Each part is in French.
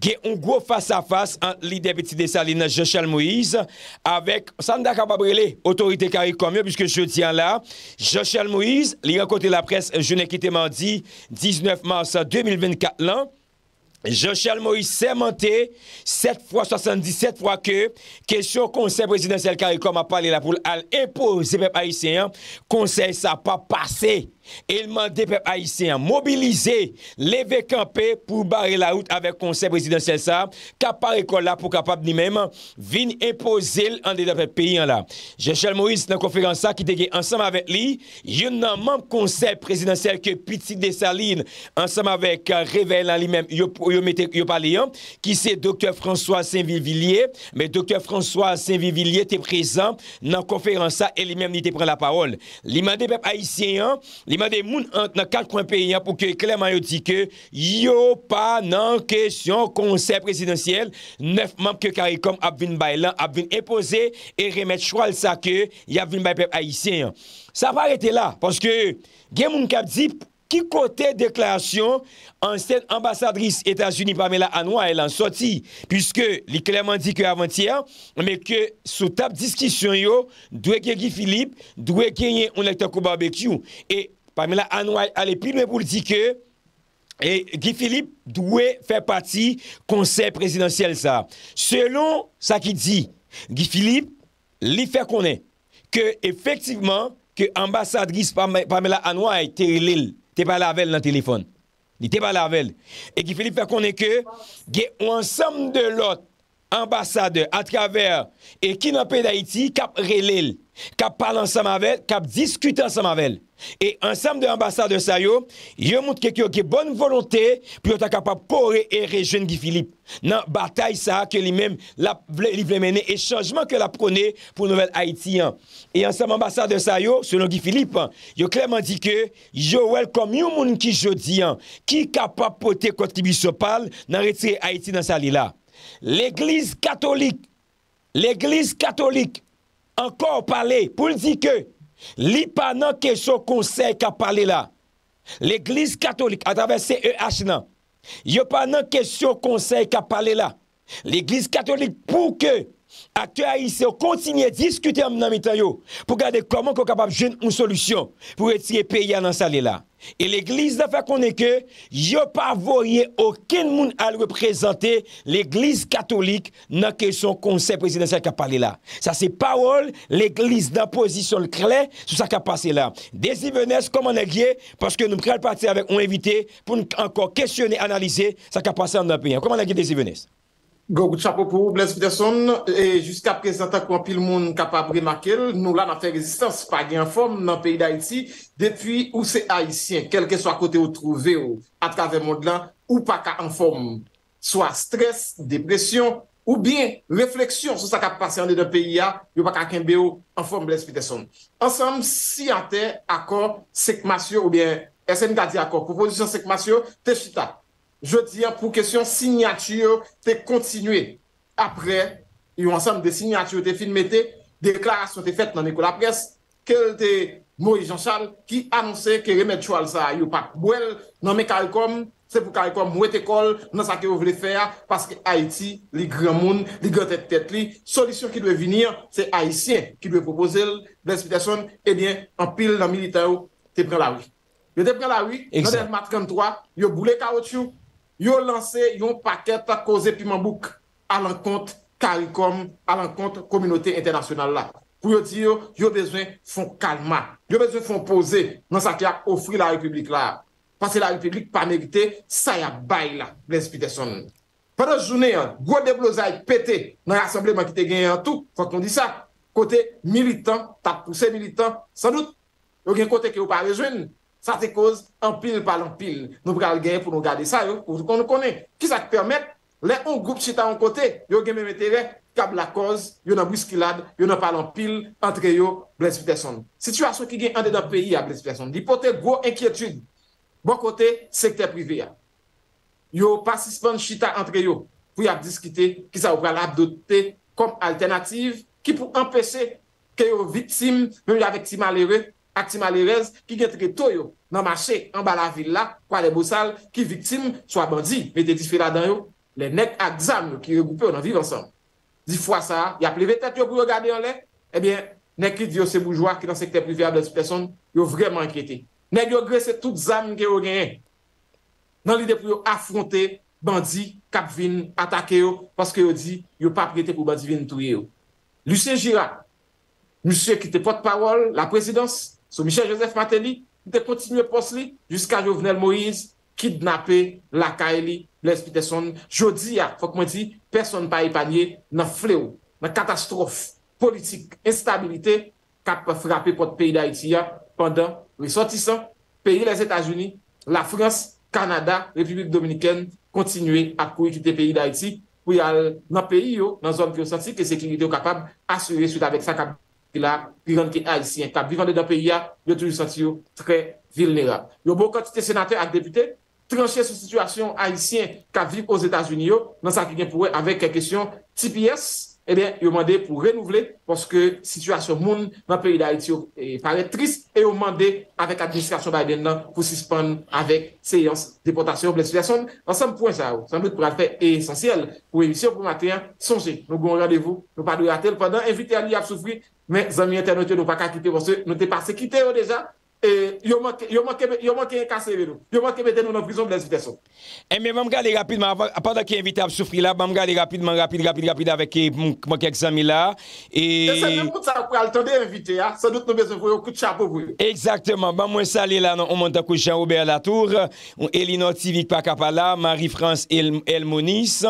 il y a un gros face-à-face entre le leader Petit Dessalines, Jochel Moïse, avec, ça n'a pas brûlé, autorité CARICOM, puisque je tiens là, Jochel Moïse, il a rencontré la presse, je n'ai quitté mardi 19 mars 2024 là. Jochel Moïse s'est monté 7 fois 77 fois que question conseil présidentiel CARICOM a parlé là pour imposer peuple haïtien, conseil ça pas passé. Et il m'a dit peuple haïtien mobiliser, lever camper pour barrer la route avec conseil présidentiel ça, capable école là pour capable lui-même venir imposer en dedans de pays là. Jochel Moïse dans conférence ça qui était ensemble avec lui, un membre conseil présidentiel que Petit Dessalines ensemble avec Réveil en lui-même yo parlé qui c'est docteur François Saint-Vivillier, mais docteur François Saint-Vivillier était présent dans conférence ça et lui-même il prend la parole. Il m'a dit peuple haïtien, il m'a dit moun dans quatre coins pays pour que clairement yo dit que yo pas nan question conseil présidentiel 9 membres que CARICOM a vinn bailan a vinn imposer et remettre choix ça que y a vinn bay peuple haïtien. Ça va arrêter là parce que gen moun k'ap dit qui côté déclaration ancienne ambassadrice États-Unis Pamela Anoua elle en sorti puisque il clairement dit que avant-hier mais que sous table discussion yo doit Guy Philippe doit gagner un lecteur au barbecue et Pamela Anoua allait plus loin pour dire que et Guy Philippe doit faire partie conseil présidentiel ça. Selon ça qui dit Guy Philippe lui fait connaître que effectivement que ambassadrice Pamela Anoua a été l'île t'es pas la veille dans le téléphone. Il était pas la veille. Et Guy Philippe fait connaître que il y a un ensemble de l'autre ambassadeurs à travers et qui dans le pays d'Haïti cap relève, cap parle ensemble avec, cap discute ensemble avec. Et ensemble de ambassadeurs ça yo montre que qui bonne volonté pour être capable correr et rejoindre Guy Philippe dans bataille ça que lui-même il veut mener et changement que la prenait pour nouvelle haïtien. Et ensemble ambassadeurs ça yo selon Guy Philippe, yo clairement dit que yo welcome yon moun qui jodi qui capable porter contribution parle dans retirer Haïti dans ça là. L'église catholique encore parlé pour dire que li pas nan question conseil qu'a parlé là. L'église catholique à travers CEH nan, yo pas nan question conseil qu'a parlé là. L'église catholique pour que acteurs haïtiens continuent à discuter en même temps pour regarder comment on est capable de joindre une solution pour retirer le pays dans ça là. Et l'église a fait connaître que yo pas voyé aucun monde à représenter l'église catholique dans question conseil présidentiel qui a parlé là. Ça c'est parole l'église dans position claire sur ça qui a passé là. Désir Venès comment on est parce que nous prenons partir avec un invité pour encore questionner analyser ça qui a passé dans le pays. Comment on est Désir Venès? Go chapeau pour Blaise Peterson et jusqu'à présent tant qu'on pile monde capable de remarquer nous là n'a fait résistance pas gain forme dans le pays d'Haïti depuis où c'est haïtien quel que soit côté où trouver à travers le monde là ou pas en forme soit stress, dépression ou bien réflexion sur ça qui a passé dans le pays là, yo pas kembe en forme Blaise Peterson. Ensemble si en terre accord Sekmasio ou bien SNK dit accord proposition Sekmasio te chita. Je dis pour question signature, te continuer. Après, il y a un ensemble de signatures, te filmé, déclaration te faite dans la presse, que te Moïse Jean-Charles qui annonçait que remettre choix ça, il n'y a pas de bouel, non mais CARICOM, c'est pour CARICOM, mouette école, dans ça que vous voulez faire, parce que Haïti, les grands monde, les grands tête, solution qui doit venir, c'est Haïtien qui doit proposer l'explication, eh bien, en pile dans militaire, te prend la rue. Yo te prend la rue, dans le mat 33, yo boule caoutchouc, yo lancé un paquet causé piment bouc à l'encontre CARICOM, à l'encontre communauté internationale là. Pour yo dire, yo besoin font calme, yo besoin font poser dans ça qui a offert la République là. Parce que la République pas mérité, ça y a bail là, Blaise Peterson. Pendant la journée, gros déblosaille pété dans l'assemblement qui te gagné en tout, faut qu'on dit ça. Côté militant, t'as poussé militant, sans doute, yo gen côté que vous pas rejoindre. Ça te cause en pile par en pile. Nous prenons gagner pour nous garder ça, pour qu'on nous connaisse. Qui ça te permet, les un groupe chita en côté, yo gen même intérêt, cap la cause, yo nan bousculade, yo nan parle en pile, entre yo, Blaise Peterson. Situation qui gagne en dedans pays à Blaise Peterson. L'hypothèse gros inquiétude. Bon côté, secteur privé. Yo pas suspend chita entre yo, pour y discuter, qui ça va l'adopter comme alternative, qui pour empêcher que yo victime, même avec ti malheureux, acti malheureuse qui get très yo dans marché en bas la ville là quoi les bossal qui victime soit bandit mettez ti fait là dedans yo les nègres exam qui regroupés on vivre ensemble. 10 fois ça, il y a levé tête pour regarder en l'air, eh bien, nègres qui disent c'est bourgeois qui dans le secteur privé de personnes, ils ont vraiment inquiété. Nègres ont graissé toutes les âmes qui ont gagné. Dans l'idée pour affronter bandits qui viennent attaquer parce que dit ils pas prêté pour bandits venir tuer. Lucien Girard, monsieur qui était porte-parole la présidence, sous Michel Joseph Martelly, il a continué poste jusqu'à Jovenel Moïse kidnapper la Kaili, Blaise Peterson. Jodi a, faut que moi dis, personne pas épargné dans fléau, dans catastrophe politique, instabilité qui a frappé pour le pays d'Haïti pendant ressortissants, pays les États-Unis, la France, Canada, République dominicaine, continuer à courir quitter le pays d'Haïti pour y aller dans le pays, dans la zone qui ont senti que la sécurité est capable d'assurer suite avec ça là, qui rend les Haïtiens qui vivent dans le pays, ils ont toujours senti très vulnérables. Il y a beaucoup de quantité de sénateurs et députés trancher sur la situation haïtienne qui vivent aux États-Unis, dans ça qui vient pour eux avec la question TPS, eh bien, ils ont demandé pour renouveler parce que la situation monde dans le pays d'Haïti paraît triste et ils ont demandé avec l'administration Biden pour suspendre avec séance déportation Blaise Peterson. Ensemble, point ça, sans doute pour le faire essentiel pour l'émission pour matin, songez, nous avons rendez-vous, nous pas de rater pendant invité à l'IA à souffrir, mais les amis internautes nous pas qu'à quitter parce que nous n'étions pas quittés déjà. Et ils ont manqué un casse vélo. Ils ont manqué mettre nous dans la prison Blaise Peterson. Et mais je vais regarder rapidement, pendant qu'il est invité à souffrir là, je vais regarder rapide avec moi quelques amis là. Et c'est même pour ça qu'on a le temps d'inviter, sans doute nous besoin de un coup de chapeau pour eux. Exactement. Moi, salé là, on monte à Jean-Robert Latour, Elinor Tivik Pakapala, Marie-France Elmonis,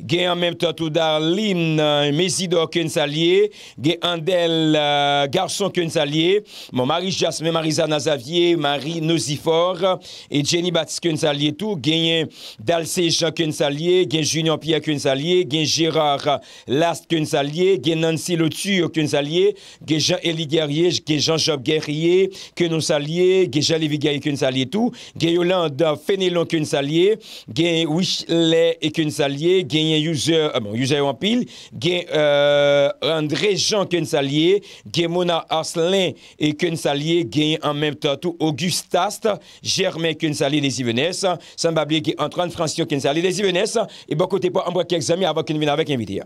Gay en même temps tout Darline, Mésidor Kensalier, Gay Andel Garçon Kensalier, mon Marie-Jasmine, Marie-Zana Xavier, Marie Nosifor, et Jenny Baptiste Kensalier tout, Gay Dalcé Jean Kensalier, Gay Junior Pierre Kensalier, Gay Gérard Last Kensalier, Gay Nancy Lotu Kensalier, Gay Jean-Élie Guerrier, Gay Jean-Job Guerrier, que nous salier, Gay Jean-Lévi Guerrier Kensalier tout, Gay Yolande Fénélon Kensalier, Gay Wishley et Kensalier, Gay User en pile, Gay André Jean Kensalier, Gay Mona Arslin et Kensalier, Gay en même temps tout Augustas, Germain Kensalier des Ivenès, Sambabli Gay Antoine Francien Kensalier des Ivenès, et bon côté pour envoyer quelques amis avant qu'il vienne avec invité.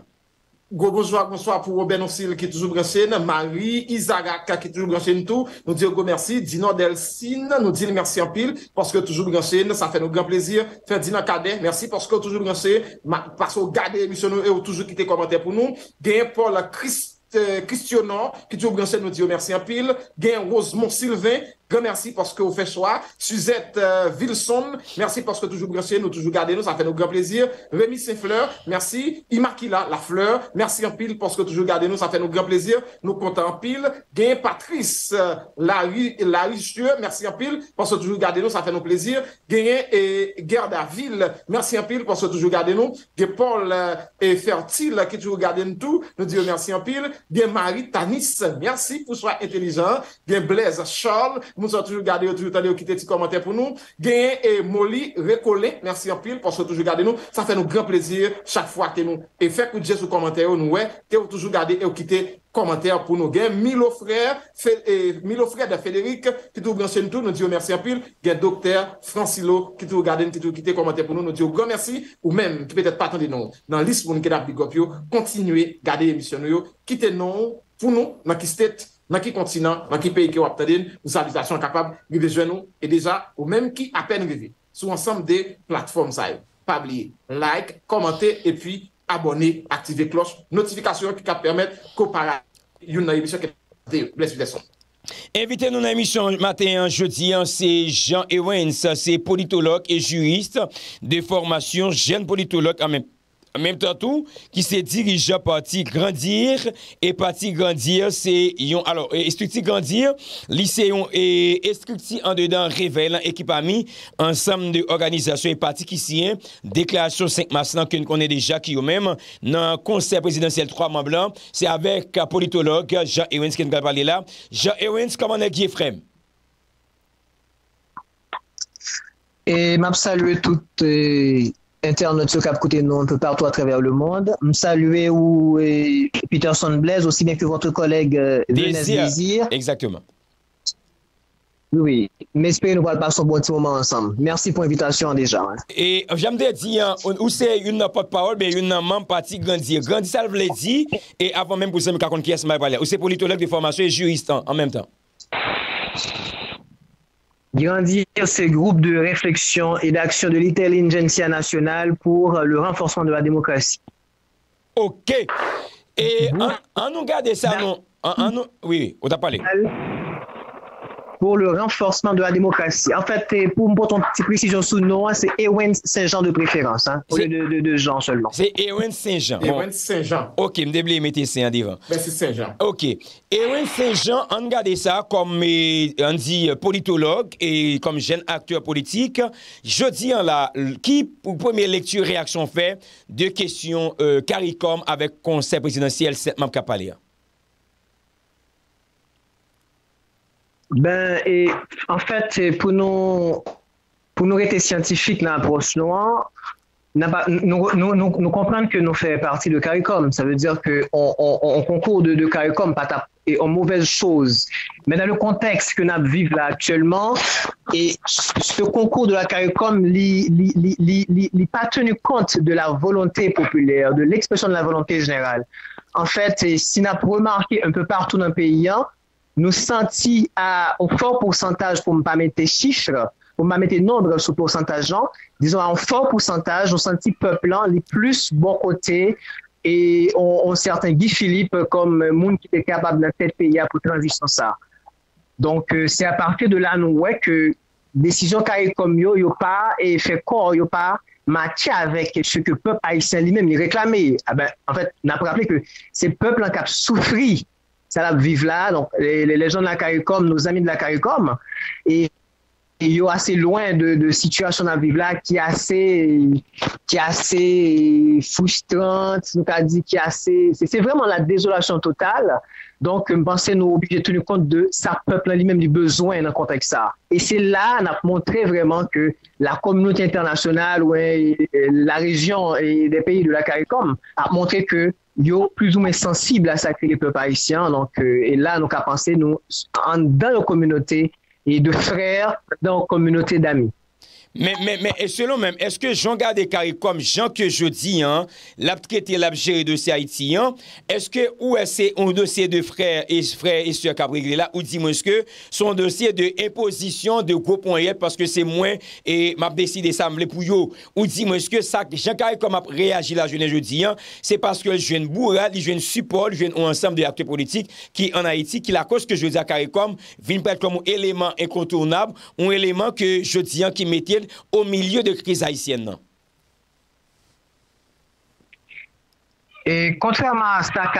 Bonsoir pour Robert Nocil qui est toujours branché, Marie Isaac qui est toujours branché tout. Nous disons merci, Dino Delcine, nous disons merci en pile parce que toujours branché, ça fait nous grand plaisir. Ferdinand Cadet, merci parce que toujours branché, parce que vous gardez l'émission et toujours quitter commentaire pour nous. Gain Paul Christianon qui est toujours branché, nous disons merci en pile. Gain Rosemont Sylvain, grand merci parce que vous faites choix. Suzette Wilson, merci parce que toujours branché, nous toujours gardez nous, ça fait nous grand plaisir. Rémi Saint-Fleur, merci. Imakila La Fleur, merci en pile parce que toujours gardez nous, ça fait nous grand plaisir. Nous comptons en pile. Gain Patrice Laricheux, merci en pile parce que toujours gardez nous, ça fait nous plaisir. Gain Gerdaville, merci en pile parce que toujours gardez nous. Gain Paul Fertile qui toujours gardez nous tout, nous disons merci en pile. Gain Marie Tanis, merci pour soit intelligent. Gain Blaise Charles, nous sommes toujours gardés, toujours allés quitter des commentaires pour nous. Gain et Molly Récollet, merci en pile parce que toujours gardez nous. Ça fait nous grand plaisir chaque fois que nous et fait coup de sur commentaire nous ouais, que vous toujours gardez et quitter commentaire pour nous. Gain Milo frère de Frédéric qui tout branché tout, nous disons merci en pile. Gain docteur Francilo qui tout garder qui tout quitter commentaire pour nous, nous disons grand merci ou même qui peut-être pas attendre nous dans liste pour nous qui big up yo, continuer garder l'émission nous quitter nous pour nous dans qui state dans quel continent, dans quel pays qui va obtenir une salutation capable de rejoindre nous et déjà ou même qui à peine arrivé sur ensemble des plateformes ça. Pas oublier like, commenter et puis abonner, activer cloche, notification qui permettre comparer une émission qui est Blaise Peterson. Invité nous dans l'émission matin jeudi, c'est Jean Ewens, c'est politologue et juriste de formation, jeune politologue en même temps tout, qui se dirige parti Grandir, et parti Grandir, c'est, alors, structure Grandir, lycée et structure en dedans, révèle, équipe ami, ensemble de organisations et partis qui signent, déclaration 5 mars, que nous connaissons déjà, qui eux même, dans le conseil présidentiel 3 membres blancs, c'est avec politologue Jean Ewens qui nous a parlé là. Jean Ewens, comment est-ce qu'il frère? Et m'a salué toutes internautes qui cap côté nous un peu partout à travers le monde. Me saluer ou Peterson Blaise aussi bien que votre collègue Venez Désir. Exactement. Oui, mais espérons nous allons passer un bon petit moment ensemble. Merci pour l'invitation déjà. Et j'aime dire, où c'est une porte-parole, mais une membre parti Grandi. Grandi, ça veut dire, et avant même pour ça, je qui est-ce que je parler. Ou c'est politologue de formation et juriste en même temps. Grandir, c'est le groupe de réflexion et d'action de l'intelligentsia nationale pour le renforcement de la démocratie. OK. Et en nous garder ça, oui, on t'a parlé. Pour le renforcement de la démocratie. En fait, pour me porter une petite précision sous le nom, c'est Ewen Saint-Jean de préférence, hein, au lieu de Jean seulement. C'est Ewen Saint-Jean. Ewen Saint-Jean. OK, me déblé mettez Saint devant. Ben c'est Saint-Jean. OK. Ewen Saint-Jean, on regarde ça comme on dit politologue et comme jeune acteur politique. Je dis là, qui pour première lecture réaction fait de questions CARICOM avec conseil présidentiel 7 membres Kapalea. Ben, et en fait, pour nous être scientifiques dans l'approche noire, nous comprenons que nous faisons partie de CARICOM. Ça veut dire qu'on concourt de CARICOM, pas et en mauvaise chose. Mais dans le contexte que nous vivons là actuellement, et ce concours de la CARICOM n'est pas tenu compte de la volonté populaire, de l'expression de la volonté générale. En fait, si nous avons remarqué un peu partout dans le pays, nous sentons au fort pourcentage, pour ne pas mettre chiffres, pour ne pas mettre nombre sur pourcentage, disons à un fort pourcentage, nous sentons peuple les plus bon côté et on certain Guy Philippe comme monde qui est capable de tête pays pour transition ça. Donc c'est à partir de là nous voyons que décision CARICOM yo pas et fait corps yo pas matché avec ce que le peuple haïtien lui-même réclamait. Ah ben, en fait, on a rappelé que c'est le peuple qui a souffert. Ça la vivre là, donc les gens de la CARICOM, nos amis de la CARICOM, et il y a assez loin de situation à vivre là qui est assez frustrante, c'est vraiment la désolation totale. Donc, je pense que nous sommes obligés de tenir compte de sa peuple lui-même, des besoins dans le contexte ça. Et c'est là qu'on a montré vraiment que la communauté internationale, la région et des pays de la CARICOM a montré que yo plus ou moins sensible à ça que les peuples haïtiens. Donc, et là, nous avons pensé, nous, dans nos communautés et de frères, dans nos communautés d'amis. Mais selon même, est-ce que Jean Gardé CARICOM, Jean que je dis, l'a traité, l'a géré de ces Haïtiens, est-ce que, ou est-ce un dossier de frères et sœurs Cabrigli là, ou dis-moi, est-ce que son dossier de imposition de gros points parce que c'est moins, et m'a décidé ça, me pour yo, ou dis-moi, est-ce que ça, Jean CARICOM a réagi la journée jeudi, c'est parce que je viens de bourrade, je viens de support, je viens un ensemble de acteurs politiques qui, en Haïti, qui la cause que je dis à CARICOM, vient peut-être comme un élément incontournable, un élément que je dis, qui mettait au milieu de crise haïtienne. Et contrairement à ça,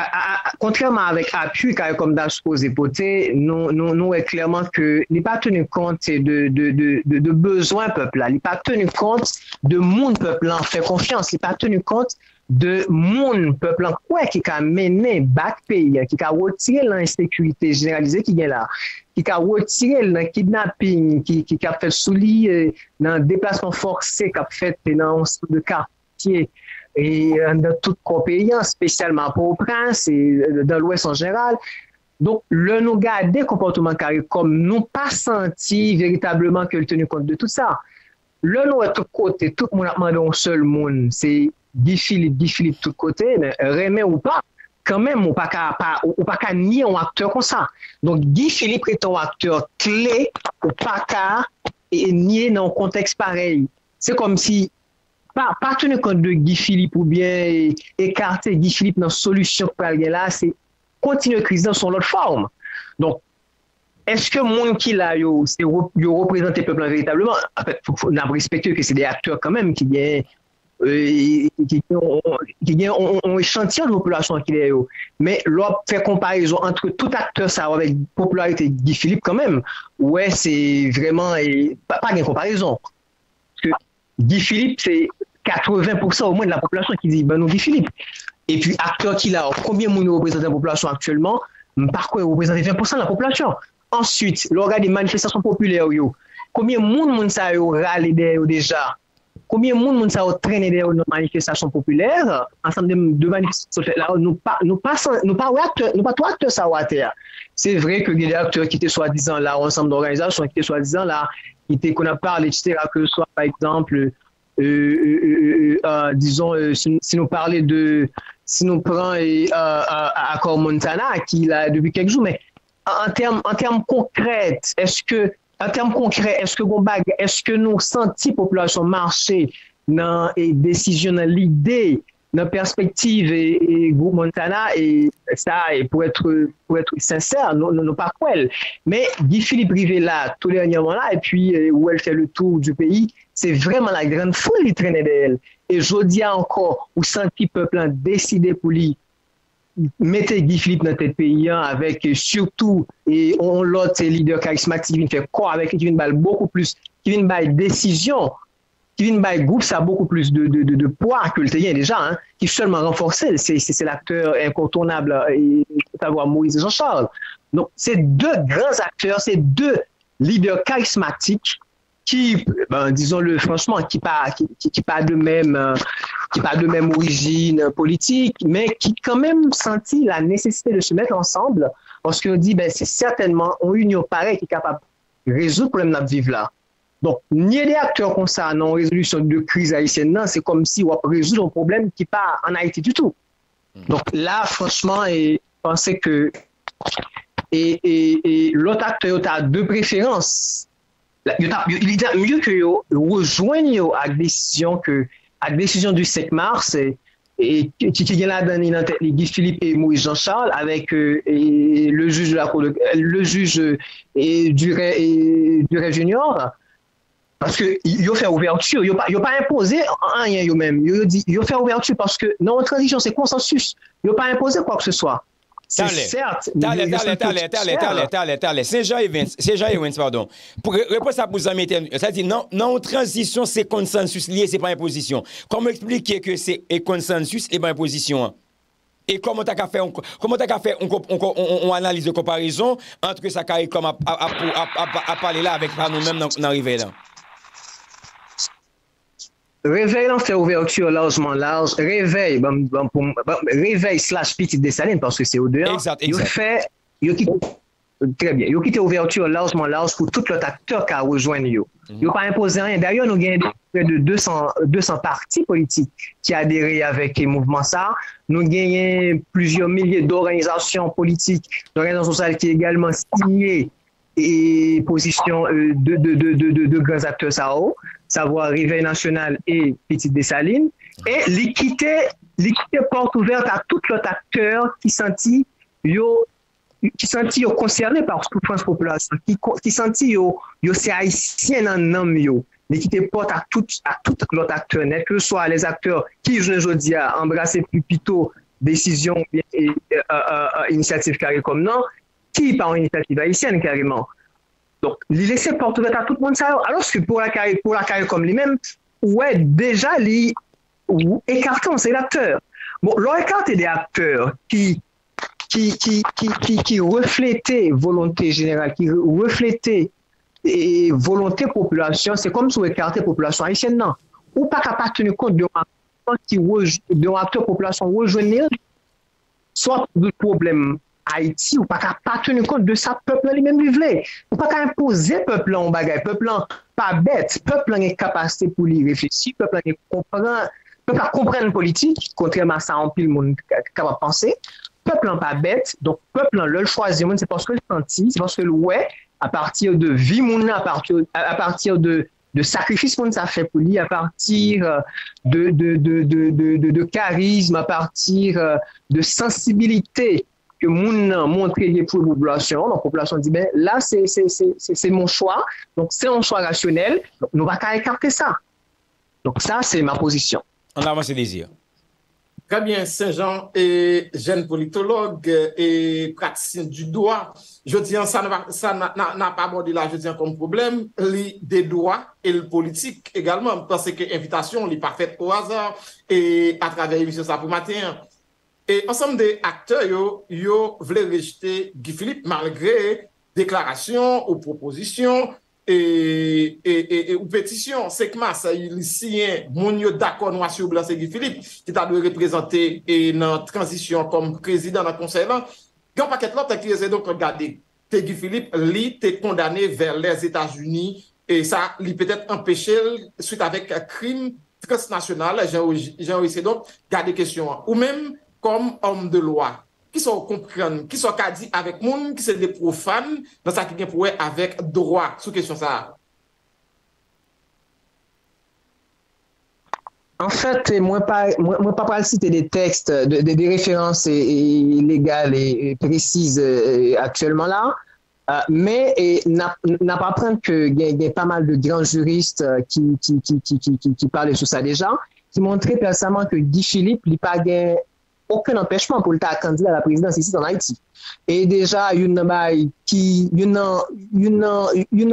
contrairement avec appui comme dans ce posé poté, nous est clairement que n'est pas tenu compte de besoins peuple là, n'est pas tenu compte de mon peuple en fait confiance, n'est pas tenu compte de mon peuple en quoi qui a mené back pays, qui a retiré l'insécurité généralisée qui est là, qui a retiré le kidnapping, qui a fait soulier dans le déplacement forcé, qui a fait dans de quartier et dans tout le pays, spécialement pour Port-au-Prince et dans l'Ouest en général. Donc, le nous garder comportement CARICOM, nous pas senti véritablement que le tenu compte de tout ça. Le nous est tout côté, tout le monde a demandé un seul monde, c'est Guy Philippe tout côté, mais Rémy ou pas, quand même, on pas qu'à nier un acteur comme ça. Donc, Guy Philippe est un acteur clé, ou pas qu'à nier dans un contexte pareil. C'est comme si, pas tenir compte de Guy Philippe ou bien écarter Guy Philippe dans la solution pour aller là, c'est continuer crise dans son autre forme. Donc, est-ce que le monde qui l'a représente le peuple véritablement? En fait, il faut respecter que c'est des acteurs quand même qui ont un échantillon de population qui est. Mais l'on fait comparaison entre tout acteur ça avec popularité de Guy Philippe quand même, ouais, c'est vraiment pas de comparaison. Parce que Guy Philippe, c'est 80% au moins de la population qui dit ben nous Guy Philippe. Et puis acteur qui a combien de monde représente la population actuellement? Par quoi il représente 20% de la population? Ensuite, l'on regarde des manifestations populaires, combien de monde ça a râlé déjà? combien de monde ça a traîné dans une manifestation populaire, ensemble de manifestations là, nous pas trois acteurs ça à terre. C'est vrai que les acteurs qui étaient soi-disant là, ensemble d'organisations qui étaient soi-disant là, qui étaient qu'on a parlé, etc., que ce soit par exemple, disons, si nous parlons si nous prenons Accord Montana, qui là depuis quelques jours, mais en termes concrets, est-ce que nous sentons population marcher dans les décisions, dans l'idée, dans la perspective et groupe Montana, et ça, et pour être sincère, nous pas quoi. Mais Guy Philippe Rivet là, tout dernièrement là, et puis où elle fait le tour du pays, c'est vraiment la grande foule qui traînait d'elle. Et je dis encore, où senti peuple décidé pour lui mettez Guy Philippe dans tête pays avec surtout et on l'autre leader charismatique qui fait quoi avec qui vient beaucoup plus qui vient bailler décision qui vient bailler groupe ça a beaucoup plus de poids que le tien déjà hein, qui seulement renforcé c'est l'acteur incontournable et savoir Moïse Jean-Charles. Donc c'est deux grands acteurs, c'est deux leaders charismatiques qui, disons-le franchement, qui pas de même origine politique, mais qui quand même senti la nécessité de se mettre ensemble, parce qu'on dit, c'est certainement une union pareille qui est capable de résoudre le problème de notre vivre là. Donc, ni des acteurs comme ça, non, résolution de crise haïtienne, non, c'est comme si on résout un problème qui n'est pas en Haïti du tout. Donc là, franchement, je pensais que, et l'autre acteur a deux préférences. Il est mieux que rejoignent à la décision du 5 mars et qui est là dans Guy Philippe et Moïse Jean-Charles avec et le juge de la cour le juge et Duret Junior parce que il a fait ouverture, il a pas imposé rien eux-mêmes. Il a fait ouverture parce que dans notre tradition c'est consensus. Il a pas imposé quoi que ce soit. Certes. Saint-Jean Evans, pardon. Pour répondre à vous, ça dit non, transition, c'est consensus lié, c'est pas imposition. Comment expliquer que c'est consensus et pas imposition? Et comment tu as fait on analyse de comparaison entre ça qui comme à parler là avec nous-mêmes dans l'arrivée là? Réveil, on fait ouverture largement large. Réveil, réveil / Petite Dessalines, parce que c'est au dehors. Exact. Très bien. Il a quitté ouverture largement large pour tout l'autre acteur qui a rejoint. Il n'a pas imposé rien. D'ailleurs, nous avons près de 200 partis politiques qui adhèrent avec le mouvement ça. Nous avons plusieurs milliers d'organisations politiques, d'organisations sociales qui ont également signé et position de grands acteurs ça savoir Réveil National et Petite Dessalines, et l'équité porte ouverte à tout l'autre acteur qui sentit concerné par la souffrance population, qui sentit c'est haïtien dans nom yo. L'équité porte à tout l'autre acteur, que ce soit les acteurs qui aujourd'hui a embrassé plus plutôt décision et initiative carré comme non, qui par une initiative haïtienne carrément. Donc, il laisse porte ouverte à tout le monde ça. Alors que pour la carrière comme lui-même, ouais, déjà, écarté, c'est l'acteur. Bon, l'écarté des acteurs qui reflétaient volonté générale, qui reflétaient volonté population, c'est comme si on écartait population haïtienne, non. Ou pas capable de tenir compte d'un acteur population rejoindre, soit de problème Haïti, ou pas capable de tenir compte de ça, peuple lui-même vivre. Ou pas capable imposer peuple en bagaille, peuple pas bête, peuple en capacité pour lui réfléchir, peuple en comprendre politique, contrairement à ça, en pile monde capable de penser. Peuple en pas bête, donc peuple en le choisir, c'est parce que le senti, c'est parce que le ouais, à partir de vie monde, à partir de sacrifice monde ça fait pour lui, à partir de charisme, à partir de sensibilité que moun montrer pour la population. Donc, la population dit, là, c'est mon choix. Donc, c'est un choix rationnel. Donc, nous ne pouvons pas écarter ça. Donc, ça, c'est ma position. On avance ses désirs. Très bien, Saint-Jean est jeune politologue et praticien du droit. Je dis, ça n'a pas abordé là, je dis, comme problème, des droits et le politique également, parce que l'invitation n'est pas faite au hasard et à travers l'émission ça pour matin. Et ensemble des acteurs, yo voulaient rejeter Guy Philippe malgré déclarations ou propositions ou pétition, c'est que ça, il signe, mon yo d'accord, noir sur blanc, c'est Guy Philippe, qui t'a dû représenter dans transition comme président dans le conseil là. Quand paquet l'autre qui essaie donc regarder, Guy Philippe, lui, t'es condamné vers les États-Unis, et ça, lui peut-être empêché, suite avec un crime transnational, j'ai essayé donc garder question. Ou même comme homme de loi, qui sont comprendre, qui sont dit avec monde, qui sont des profanes, dans ça qui vient pour avec droit, sous question ça. En fait, moi pas citer des textes, des références légales et précises actuellement là, mais n'a pas apprendre que il y a pas mal de grands juristes qui parlaient sur ça déjà, qui montraient récemment que Guy Philippe n'a pas aucun empêchement pour le candidat à la présidence ici en Haïti. Et déjà, une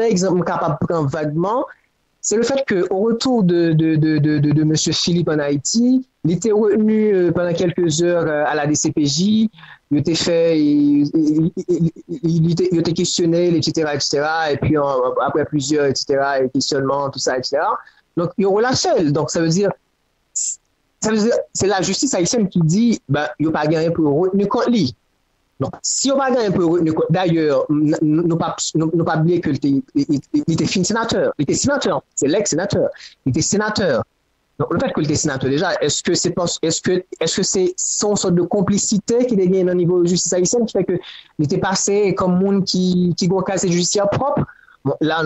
exemple capable de prendre vaguement, c'est le fait qu'au retour de M. Philippe en Haïti, il était retenu pendant quelques heures à la DCPJ, il était fait, il était questionné, etc., et puis après plusieurs, etc., et questionnements, tout ça, etc. Donc, il relâché. Donc, ça veut dire, c'est la justice haïtienne qui dit, ben, il n'y a pas gagné pour retenir contre lui. Donc, si on n'a pas gagné pour retenir contre, d'ailleurs, nous pas oublier qu'il était fin sénateur. Il était sénateur. C'est l'ex-sénateur. Il était sénateur. Donc, le fait qu'il était sénateur, déjà, est-ce que c'est son sorte de complicité qu'il a gagné au niveau de la justice haïtienne qui fait qu'il était passé comme monde qui a cassé judiciaire propre? Bon, là,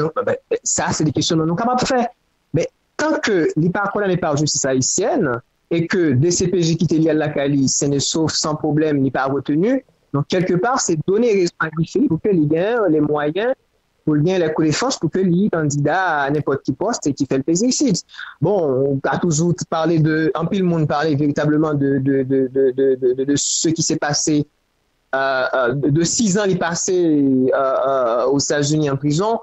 ça, c'est des questions que nous sommes capables de faire. Mais tant que les pas condamnés par la justice haïtienne, et que DCPJ qui était lié à la Cali, c'est ne sauf sans problème, n'est pas retenu. Donc, quelque part, c'est donner raison à Guy Philippe pour que les gagne les moyens, pour gagner la connaissance, pour que les candidat à n'importe qui poste et qui fait le plaisir. Bon, on a toujours parlé en pile monde parler véritablement de ce qui s'est passé, de 6 ans, il est passé aux États-Unis en prison.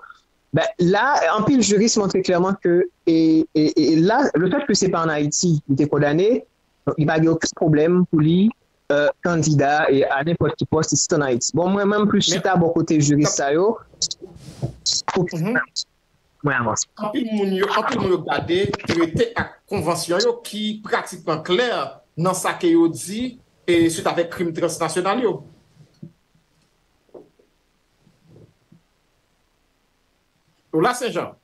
Ben, là, en pile juriste montrait clairement que, et là, le fait que c'est pas en Haïti, il était condamné, donc il n'y a aucun problème pour lui, candidat et à n'importe qui poste ici en Haïti. Bon, moi-même, plus je suis à mon côté juriste, ça y est, moi, avance. En pile, mon regardé, traité à convention qui pratiquement clair dans ça qu'il dit, et suite avec crime transnational. Là, Saint-Jean.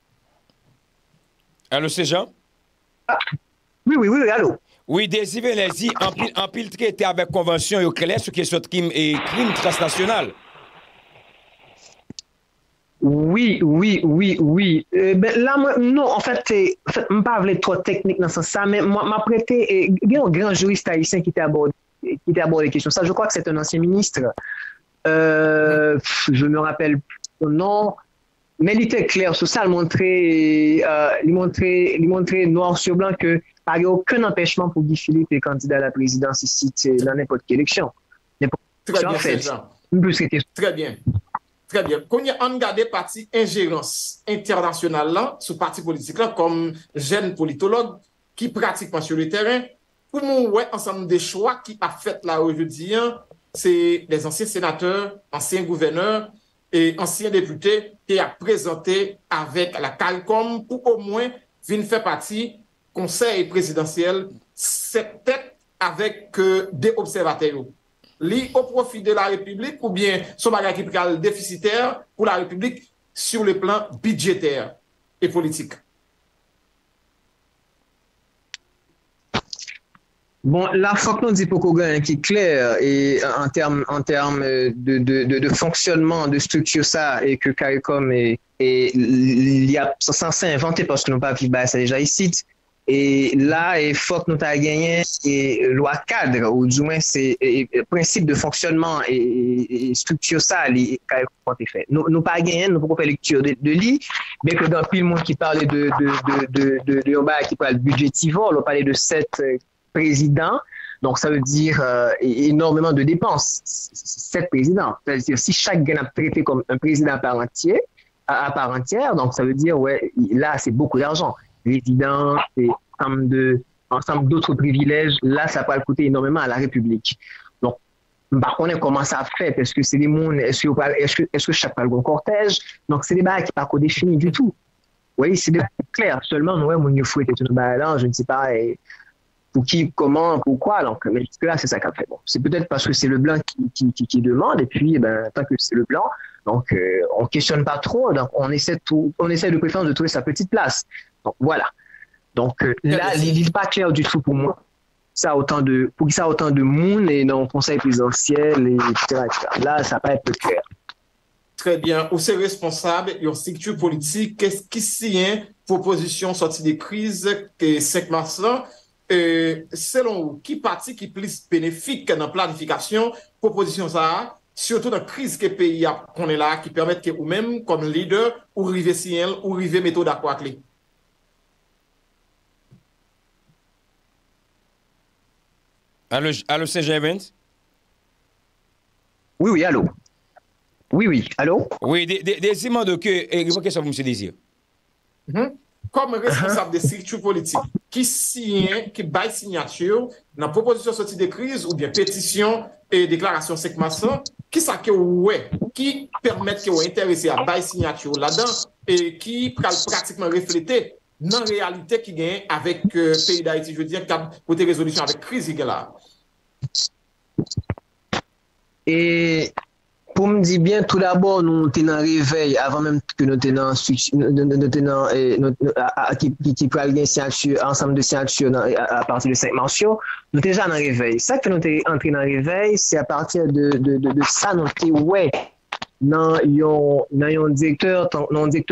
Allô, Saint-Jean? Oui, allô. Oui, Désiré les dit, en pile traité avec convention et au clair sur question de crime transnational. Oui. Ben là, non, en fait, je ne pas parler trop technique dans ce sens, mais moi, m'a prêté, il y a un grand juriste haïtien qui t'a abordé les questions. Ça, je crois que c'est un ancien ministre. Je me rappelle plus son nom. Mais il était clair sur ça, il montrait noir sur blanc que il n'y a aucun empêchement pour Guy Philippe être candidat à la présidence ici dans n'importe quelle élection. Très bien, fait. Très bien. Très bien. Quand on regarde des partis ingérence internationale là, sous parti politique là, comme jeune politologue qui pratiquement sur le terrain, pour nous, ouais, ensemble des choix qui a fait là aujourd'hui, c'est des anciens sénateurs, anciens gouverneurs, et ancien député qui a présenté avec la CALCOM pour au moins venir faire partie conseil présidentiel, c'est peut-être avec des observateurs. Li au profit de la République ou bien son bagage qui est déficitaire pour la République sur le plan budgétaire et politique. Bon, là, faut que nous disions pour qui est clair et en termes de fonctionnement, de structure ça, et que CARICOM il y a censé inventer parce que nous pas vivre ça déjà ici. Et là, il faut que nous ayons gagné et loi cadre, ou du moins c'est principe de fonctionnement et structure ça, les CARICOM est fait. Nous pas gagné, nous pouvons faire lecture de lui, bien que dans tout le monde qui parlait de qui parle budgétivore, on parlait de 7 présidents, donc ça veut dire énormément de dépenses. 7 présidents. C'est-à-dire si chaque gagne a traité comme un président à part entière, donc ça veut dire, ouais, là, c'est beaucoup d'argent. Résidence et ensemble d'autres privilèges, là, ça va coûter énormément à la République. Donc, Par contre, comment ça fait? Est-ce que c'est des mondes, est-ce que chaque pas le cortège? Donc, c'est des bails qui ne sont pas définis du tout. Oui, c'est clair. Seulement, ouais, mon Dieu, était une balle là, je ne sais pas pour qui, comment, pourquoi. Donc, mais jusque-là, c'est ça qu'a fait. Bon, c'est peut-être parce que c'est le blanc qui demande, et puis, ben, tant que c'est le blanc, donc, on ne questionne pas trop, donc on essaie de préférence de trouver sa petite place. Donc, voilà. Donc, là, il n'est pas clair du tout pour moi. Pour que ça a autant de monde et dans le conseil présidentiel, etc., etc. Là, ça n'a pas être clair. Très bien. Ou c'est responsable, il y a une structure politique, qu'est-ce qui s'y est proposition sortie des crises que 5 mars là, selon vous, qui parti qui plus bénéfique dans la planification, proposition ça, surtout dans la crise que le pays a qu'on est là, qui permettent que vous-même, comme leader, ou river signal, ou river méthode à quoi clé? Allô, Saint-Germain? Oui, allô? Oui, allô? Oui, des immenses que, évoquez ça, M. Désir. Comme responsable des structures politiques, qui baille signature dans la proposition sortie de crise ou bien pétition et déclaration 5 mars, qui ça que ouais, qui permettent que vous intéressé à baille signature là-dedans et qui pratiquement refléter dans la réalité qui gagne avec le pays d'Haïti, je veux dire, pour des résolutions avec crise là. Et pour me dire bien, tout d'abord, nous sommes en réveil avant même que nous tenons qui prennent une signature, ensemble de signatures à partir de 5 mars, nous sommes déjà en réveil. Ça que nous sommes entrés dans le réveil, c'est à partir de ça, nous sommes ouais. Dans un directeur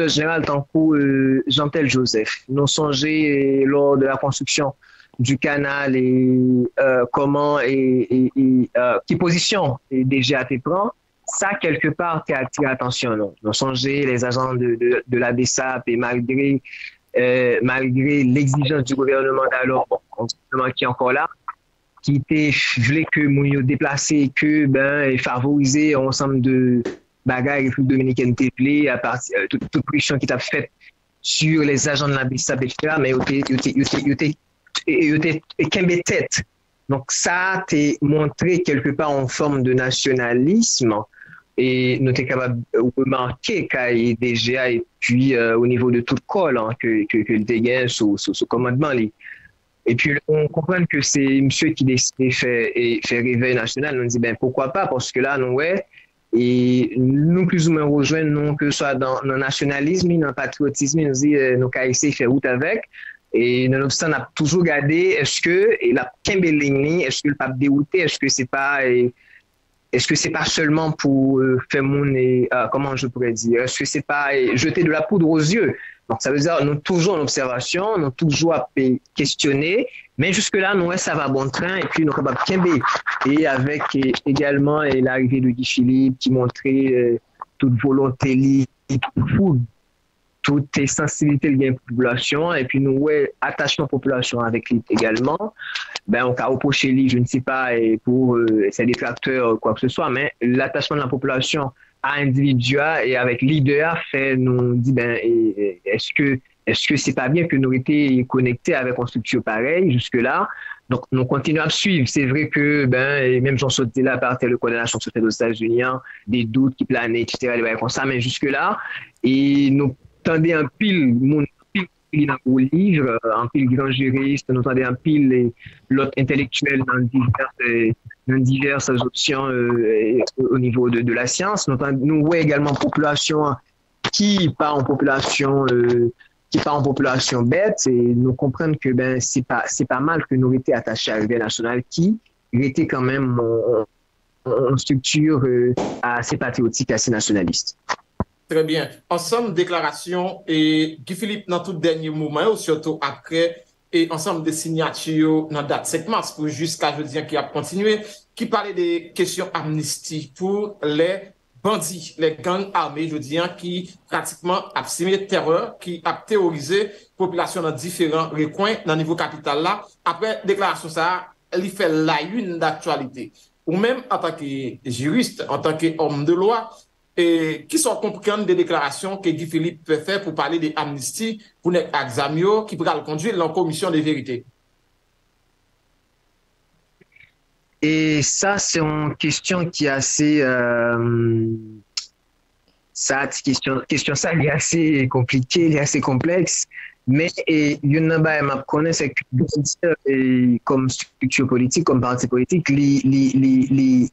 général tant que Jean-Tel Joseph. Nous songé lors de la construction du canal et comment et qui position DGAP prend. Ça, quelque part, qui a attiré l'attention. Nous songé les agents de la BESAP et malgré l'exigence du gouvernement d'alors, qui est encore là, qui était voulait que nous déplacer, que favoriser un ensemble de bagaille République dominicaine téplé à partir toute pression qui t'a faite sur les agents de la BISAP, etc. Mais il était tête. Donc ça t'est montré quelque part en forme de nationalisme et nous sommes capables de remarquer qu'il y a déjà et puis au niveau de tout le col que le dégât sous commandement. Et puis, on comprend que c'est monsieur qui décide de faire réveil national. On dit, pourquoi pas? Parce que là, et nous, plus ou moins, rejoignons, que ce soit dans le nationalisme, dans le patriotisme, nous dit, nous avons essayé de faire route avec. Et nonobstant, on a toujours gardé, est-ce que la Kimberly, est-ce que le pape dérouté, est-ce que c'est pas seulement pour faire comment je pourrais dire, est-ce que c'est pas jeter de la poudre aux yeux? Donc, ça veut dire, nous toujours en observation, nous toujours à questionner, mais jusque-là, nous, ça va bon train, et puis nous sommes capables de quimber. Et avec également l'arrivée de Guy Philippe qui montrait toute volonté, toute foule, toute sensibilité de la population, et puis nous, attachement population avec lui également, on a reproché lui, je ne sais pas, pour ses détracteurs, quoi que ce soit, mais l'attachement de la population à individuel et avec leader fait nous dit est-ce que c'est pas bien que nous étions connectés avec une structure pareille jusque là. Donc nous continuons à suivre. C'est vrai que et même j'en sautais là à partir de condamnation sur aux États-Unis, des doutes qui planaient, etc. comme ça, mais jusque là et nous tendez un pile dans vos livres, un pile grand juriste, nous tendez un pile l'autre intellectuel dans diverses options au niveau de la science. Nous voyons également population qui part en population bête et nous comprenons que c'est pas mal que nous étions attachés à l'Union nationale qui était quand même en structure assez patriotique, assez nationaliste. Très bien. Ensemble déclaration et Guy Philippe dans tout dernier moment, surtout après, et ensemble de signatures dans la date 5 mars pour jusqu'à jeudi qui a continué, qui parlait des questions amnistie pour les bandits, les gangs armés, je dis, qui pratiquement a simulé terreur, qui a terrorisé la population dans différents recoins dans le niveau capital là. Après déclaration ça, elle fait la une d'actualité. Ou même en tant que juriste, en tant qu'homme de loi, et qui sont comprendre des déclarations que Guy Philippe peut faire pour parler de amnistie pour les examio qui pourra le conduire dans la commission des vérités. Et ça, c'est une question qui est assez, question ça, elle est assez compliquée, elle est assez complexe. Mais il y a un bail je connais c'est que comme structure politique, comme parti politique, il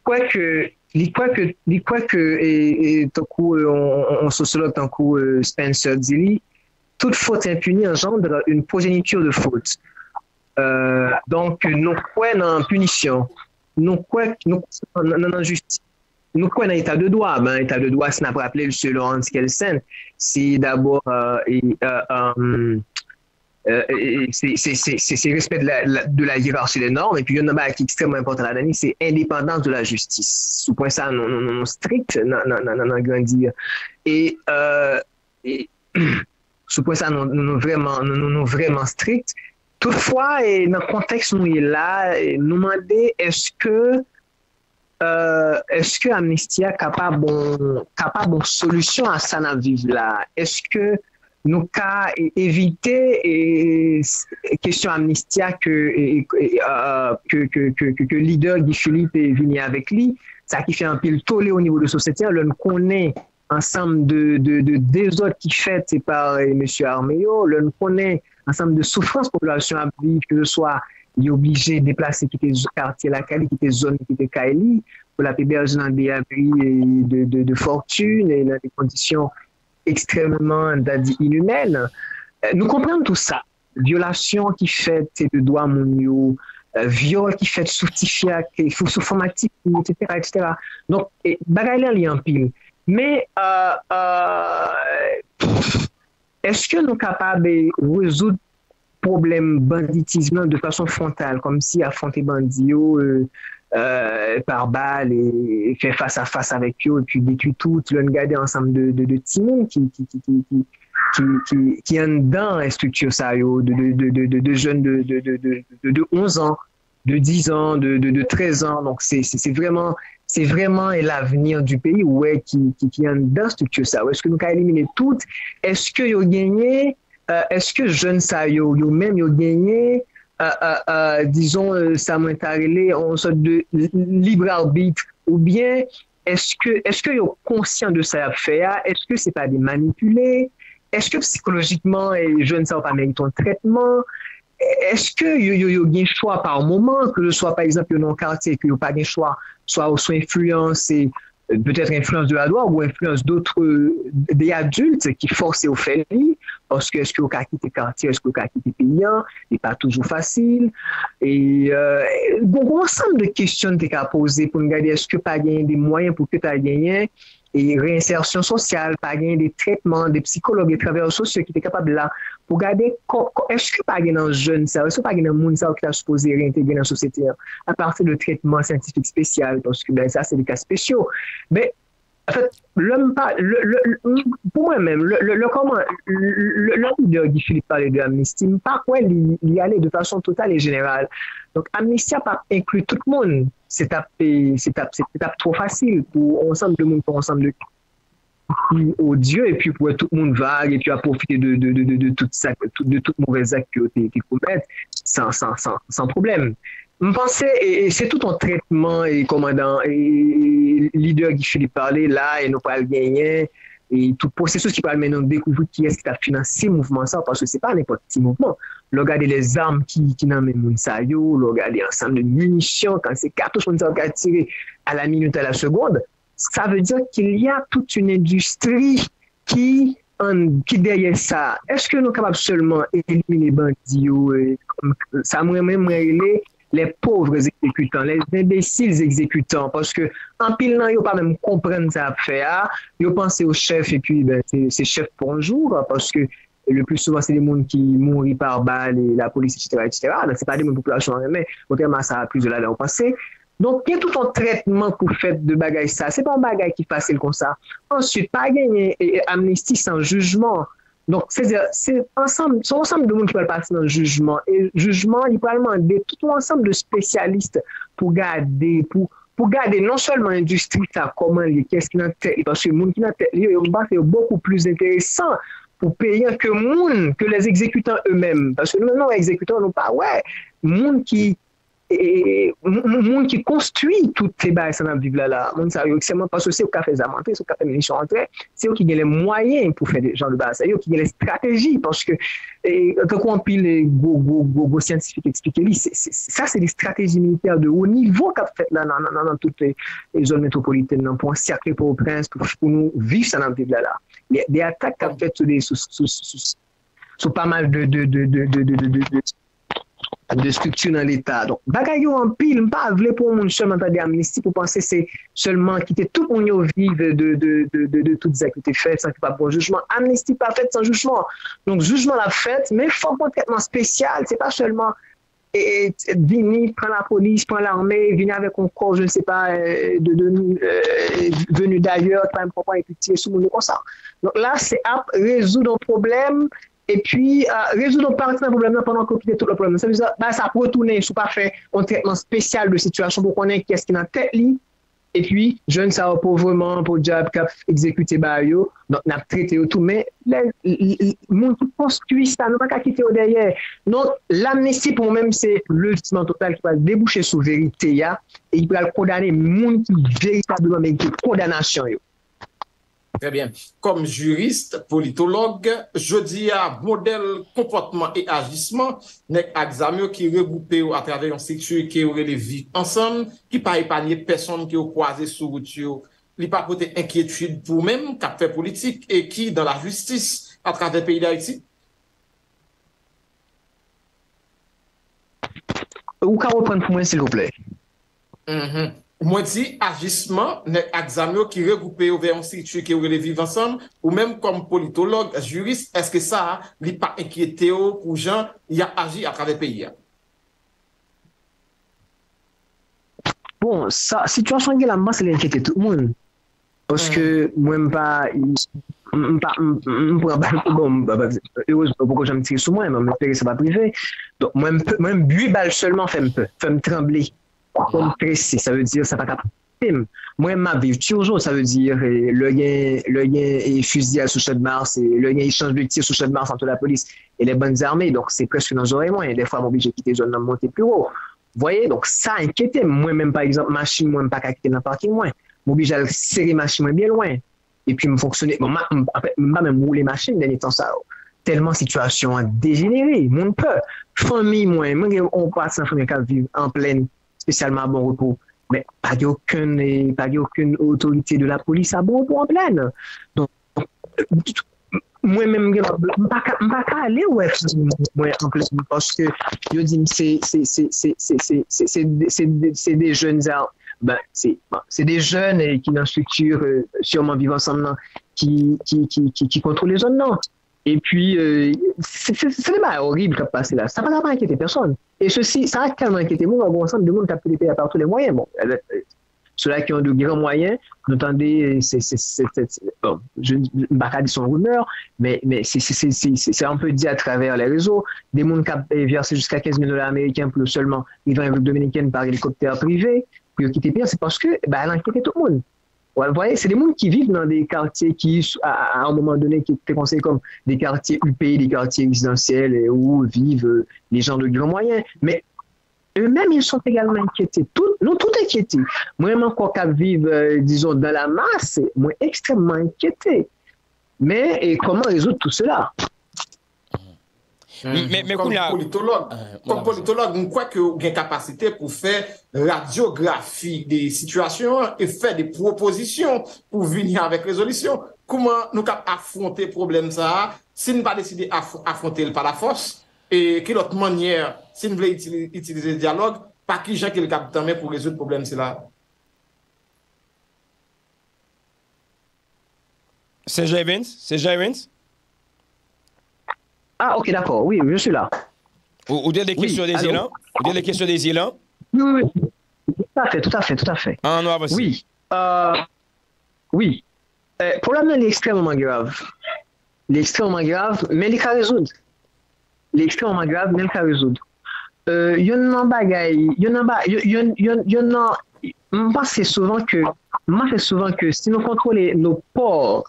croit que et tant on sociologue tant que Spencer dit toute faute impunie engendre une progéniture de faute. Donc nous croyons en punition, nous croyons en justice. Nous croyons dans l'état de droit. L'état de droit, c'est n'a pas rappelé le Laurence Kelsen. C'est d'abord c'est respect de la hiérarchie des normes. Et puis, il y a un qui est extrêmement important là-dedans, c'est indépendance de la justice. Sous point ça, non strict, non grandir. Et sous point ça, non vraiment strict. Toutefois, et dans le contexte où nous est là, nous demander est-ce que Amnesty est capable de solution à ça dans vivre là? Est-ce que nous avons éviter question Amnesty que leader Guy Philippe est venu avec lui, ça qui fait un pile tollé au niveau de la société, on connaît ensemble de désordres qui fait par M. Armeyo, on connaît ensemble de souffrances population à vivre, que ce soit il est obligé de déplacer qui était quartier la Cali, qui était zone qui était Kaili, pour la héberger dans des abris de fortune et dans des conditions extrêmement inhumaines. Nous comprenons tout ça. Violation qui fait de droits mondiaux, viol qui fait sous Tifiac, sous formatique, etc. Donc, bagaille là, il y a un pile. Mais est-ce que nous sommes capables de résoudre problème banditisme de façon frontale, comme si affronter bandits par balle et faire face à face avec eux et puis détruire tout, le garder ensemble de timons qui en dans la structure ça de jeunes de 11 ans, de 10 ans, de 13 ans. Donc c'est vraiment l'avenir du pays qui en dans la structure ça. Est-ce que nous avons éliminé tout? Est-ce que vous gagné? Est-ce que jeunes ça yo même yo gagné disons ça m'a entarélé en sorte de libre arbitre ou bien est-ce que yo conscient de ça à faire? Est-ce que c'est pas des manipulés? Est-ce que psychologiquement les jeunes ça pas mérité un traitement? Est-ce que yo gain choix par moment que ce soit par exemple dans un quartier que yo pas gain choix soit influencé peut-être influence de la loi ou influence des adultes qui forcent au fait parce que est-ce que vous avez quitté quartier, est-ce que vous avez quitté payant, n'est pas toujours facile. Et bon, ensemble de questions que tu as posées pour nous regarder est-ce que pas gagner des moyens pour que tu aies gagné et réinsertion sociale, pas gagner des traitements, des psychologues, des travailleurs sociaux qui étaient capables là pour regarder est-ce que pas gagner dans jeune ça, est-ce que pas gagner dans monde ça qui est supposé réintégrer dans la société à partir de traitements scientifiques spéciaux parce que ça c'est des cas spéciaux. Mais en fait, pour moi-même, le leader Guy Philippe parlait de Amnesty, pas quoi il y allait de façon totale et générale. Donc, Amnesty n'a pas inclus tout le monde. C'est trop facile pour ensemble de monde, pour ensemble de odieux, et puis pour tout le monde vague, et puis à profiter de tout ça, de toute mauvaise acte qui commettent sans problème. Je pensais, et c'est tout un traitement, et commandant, et leader Guy Philippe parlait là, et nous pas le gagner, et tout processus qui permet de découvrir qui est-ce qui a financé le mouvement, ça, parce que c'est pas n'importe quel mouvement. Regarder les armes qui n'ont même pas regarder l'ensemble de munitions, quand c'est cartouches qu'on a tiré à la minute, à la seconde, ça veut dire qu'il y a toute une industrie qui derrière ça. Est-ce que nous sommes capables seulement d'éliminer les bandits, ça m'a même les pauvres exécutants, les imbéciles exécutants, parce que en pile non, ils pas même comprendre ça à faire, ils pensent au chef et puis c'est chef pour un jour, parce que le plus souvent c'est des gens qui mourent par balle et la police, etc. Donc c'est pas des populations, mais contrairement à ça a plus de là au passé. Donc, il y a tout un traitement pour faire de bagaille ça. C'est pas un bagaille qui est facile comme ça. Ensuite, pas gagner Amnesty sans jugement. Donc, c'est ensemble de monde qui peuvent passer dans le jugement. Et le jugement, il peut demander tout un ensemble de spécialistes pour garder non seulement l'industrie, ça, comment qu'est-ce qui est dans la tête, parce que le monde qui est dans la tête, c'est beaucoup plus intéressant pour payer que les exécutants eux-mêmes. Parce que non, les exécutants n'ont pas, monde qui monde qui construit toutes ces bases dans vivre là, monde ça c'est parce que c'est au café zamanté, c'est au café munitions entrée, c'est eux qui ont les moyens pour faire des gens de base, c'est eux qui ont les stratégies parce que quand on pile les go scientifiques expliquer ça c'est des stratégies militaires de haut niveau qu'a fait là dans toutes les zones métropolitaines pour encercler Port-au-Prince pour nous vivre ça dans vivre là. Des attaques qu'a fait sur pas mal de structures dans l'État. Donc, bagaille en pile, pas vle pour mon seulement des amnistie pour penser c'est seulement quitter tout le monde vivre de toutes les activités faites sans qu'il n'y ait pas bon jugement. Amnistie pas faite sans jugement. Donc, jugement la fête, mais il faut un traitement spécial. C'est pas seulement venir prendre la police, prendre l'armée, venir avec un corps, je ne sais pas, venu d'ailleurs, pas important, et puis tirer sous le monde comme ça. Donc là, c'est à résoudre un problème. Et puis, résoudre une partie d'un problème pendant qu'on quitte tout le problème. Ça veut dire ça peut retourner, je ne pas faire un traitement spécial de situation pour connaître qu'est-ce qui est dans la tête. Et puis, je ne sais pas vraiment pour job qui a exécuté Bayo. Donc, on a traité tout. Mais les gens qui construisent ça, nous ne pas quitter au derrière. Donc, l'amnistie pour moi-même, c'est le jugement total qui va déboucher sur la vérité. Et il va condamner les gens qui véritablement méritent condamnation. Très bien. Comme juriste, politologue, je dis à modèle comportement et agissement, nek examen qui regroupé à travers une structure qui aurait les vies ensemble, qui pas épargner personne qui ont croisé sous route, qui pas porter inquiétude pour même qui fait politique et qui dans la justice à travers le pays d'Haïti. Ou qu'à reprendre pour moi, s'il vous plaît. Moi, dis agissement, examen qui regroupé vers une structure qui aurait les vivre ensemble, ou même comme politologue, juriste, est-ce que ça n'est pas inquiété pour gens qui ont agi à travers le pays? Bon, ça, situation qui est là, c'est l'inquiéter tout le monde. Parce que moi-même pas. Heureusement, pourquoi j'aime tirer sur moi, mais ça va privé. Donc, moi-même, 8 balles seulement fait me trembler. Comme pressé, ça veut dire ça va capter. Moi, ma vie, toujours, ça veut dire le gain est fusillé sous Champ de Mars et le gain échange de tir sous Champ de Mars entre la police et les bonnes armées. Donc, c'est presque dans les oreilles. Moi, des fois, je suis obligé de quitter les zones monter plus haut. Vous voyez, donc ça inquiétait. Moi-même, par exemple, machine, moi, je ne peux pas quitter dans le parking, moi. Je suis obligé de serrer machine bien loin. Et puis, me fonctionner. Bon, je même rouler machine, dernier temps, ça. Tellement situation a dégénéré. Mon peur. Famille, moi, on passe en famille qui vivent en pleine. Spécialement à bon repos, mais pas aucune autorité de la police à bon repos en pleine. Donc, moi-même, je ne peux pas aller en pleine parce que je dis c'est des jeunes, c'est des jeunes qui dans la structure sûrement vivent ensemble qui contrôlent les zones, non. Et puis, c'est pas horrible qui a passé là. Ça ne va pas inquiéter personne. Et ceci, ça a tellement inquiété moi, on va ensemble de monde qui a pu les payer par tous les moyens. Bon, ceux-là qui ont de grands moyens, vous entendez, bon, je ne vais pas dire son rumeur, mais c'est un peu dit à travers les réseaux. Des gens qui ont versé jusqu'à 15 000 $ américains pour seulement vivre en République dominicaine par hélicoptère privé, pour quitter le pays, c'est parce que, elle a inquiété tout le monde. Vous voyez, c'est des gens qui vivent dans des quartiers qui, à un moment donné, qui étaient considérés comme des quartiers UP, des quartiers résidentiels, et où vivent les gens de grands moyens. Mais eux-mêmes, ils sont également inquiétés. Nous, tout inquiétés. Moi-même, encore qu'à vivre, disons, dans la masse, moi, extrêmement inquiété. Mais comment résoudre tout cela? Mais comme politologue, on croit que vous avez une capacité pour faire radiographie des situations et faire des propositions pour venir avec résolution. Comment nous affronter le problème ça si nous pas décider affronter par la force et quelle autre manière si nous voulons utiliser le dialogue, pas qui j'ai le capitaine pour résoudre le problème c'est là. C'est Evans? Ah, ok, d'accord. Oui, je suis là. Vous avez des questions des élans? Vous avez des questions des élans? Oui. Tout à fait. Ah, non, vas-y. Oui. Oui. Le problème est extrêmement grave. Mais il est à résoudre. L'extrêmement grave, mais il est à résoudre. Il y en a bagaille. Moi, c'est souvent que si nous contrôlons nos ports,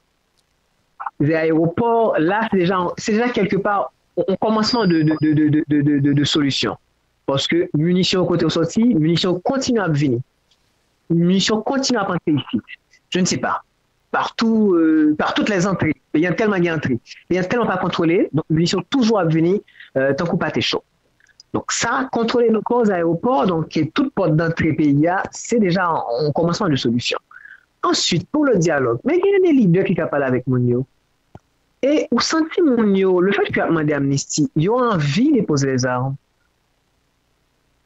les aéroports, là, c'est déjà quelque part un commencement de solution. Parce que munitions côté sorti, munitions continuent à venir. Munitions continuent à entrer ici. Je ne sais pas. Partout, par toutes les entrées. Il y a tellement d'entrées. Il y a tellement pas contrôlé. Donc, munitions toujours à venir tant qu'on pas chaud. Donc, ça, contrôler nos causes aéroports, donc, et toute porte d'entrée pays, c'est déjà un commencement de solution. Ensuite, pour le dialogue, mais il y a des leaders qui parlent avec Mounio. Et vous sentez Mounio, le fait qu'il a demandé amnistie, ils ont envie de poser les armes.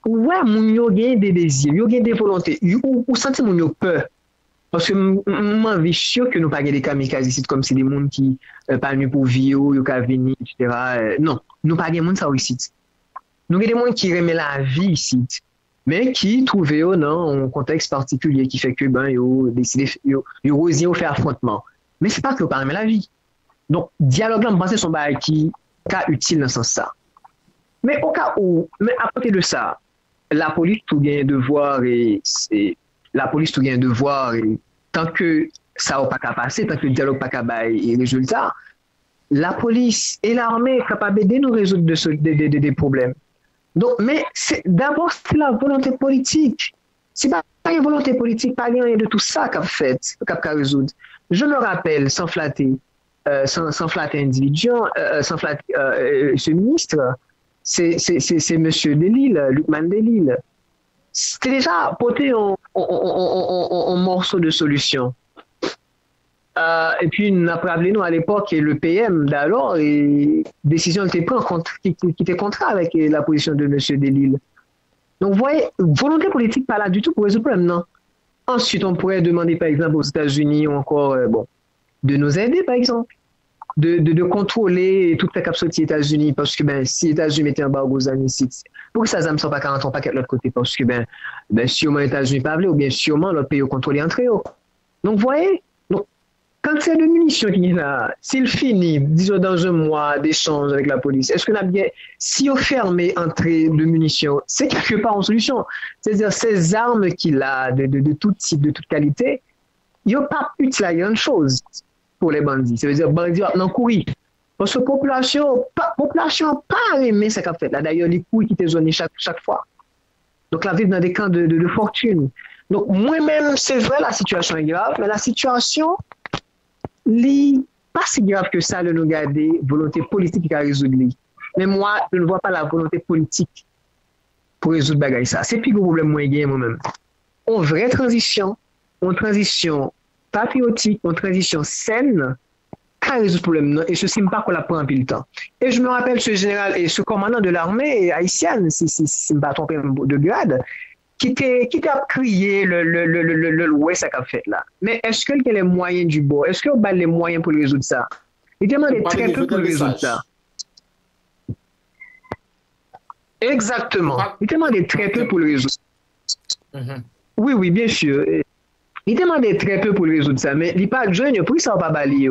Ouais, Mounio gagne des désirs, il a des volontés. Vous sentez Mounio peur. Parce que moi, je suis sûr que nous ne pas des kamikazes ici, comme c'est des gens qui parlent pour vivre, ils peuvent venir, etc. Non, nous ne pas des gens ça ici. Nous avons des gens qui remettent la vie ici, mais qui trouvent dans un contexte particulier qui fait que ils ont décidé, ils ont fait affrontement. Mais ce n'est pas que vous parlez la vie. Donc, dialogue là, je pense que son bail qui est utile dans ce sens-là. Mais au cas où, mais à côté de ça, la police tout gagne devoir et tant que ça n'a pas qu'à passer, tant que le dialogue n'a pas qu'à bailler résultat, la police et l'armée sont capables d'aider nous résoudre des problèmes. Donc, mais d'abord, c'est la volonté politique. Si pas une volonté politique, pas rien de tout ça qu'a fait, qu'a résoudre. Je me rappelle, sans flatter individu, sans flatter ce ministre, c'est monsieur Delille, Lucman Delille. C'était déjà porté en morceau de solution. Et puis, nous avons rappelé nous à l'époque le PM d'alors, et décision était prise qui était contraire avec la position de M. Delille. Donc, vous voyez, volonté politique pas là du tout pour résoudre le problème, non. Ensuite, on pourrait demander, par exemple, aux États-Unis ou encore, de nous aider, par exemple, de contrôler toute la capsule des États-Unis, parce que si les États-Unis mettaient un embargo aux amis, pour que ça ne soit pas 40 ans, pas de l'autre côté, parce que sûrement les États-Unis pas ou bien sûrement l'autre pays au contrôler entre eux. Donc, vous voyez, quand c'est de munitions qui est là, s'il finit, disons dans un mois d'échange avec la police, est-ce qu'on a bien, si on ferme entrée de munitions, c'est quelque part une solution. C'est-à-dire ces armes qu'il a de tout type, de toute qualité, il n'y a pas utile à une chose pour les bandits. Ça veut dire bandits vont courir. Parce que la population pas aimé ce qu'a fait là. D'ailleurs, les couilles qui étaient zonés chaque fois. Donc, la vivre dans des camps de fortune. Donc, moi-même, c'est vrai, la situation est grave, mais la situation n'est pas si grave que ça de nous garder volonté politique qui a résoudre. Mais moi, je ne vois pas la volonté politique pour résoudre bagaille ça. C'est plus gros problème moi-même. Une vraie transition, une transition patriotique, une transition saine, qui résout le problème. Et ceci ne pas qu'on la prend un peu le temps. Et je me rappelle ce général et ce commandant de l'armée haïtienne, si je ne me pas trompé de grade, qui t'a crié le l'ouest ça qu'a fait là. Mais est-ce qu'il y a les moyens du bord? Est-ce qu'il y a les moyens pour résoudre ça? Il demande très peu pour résoudre ça. Exactement. Il demandait très peu pour le résoudre. Oui, bien sûr. Il demandait très peu pour le résoudre ça, mais il n'est pas jeune, pour ça, on va pas balayer.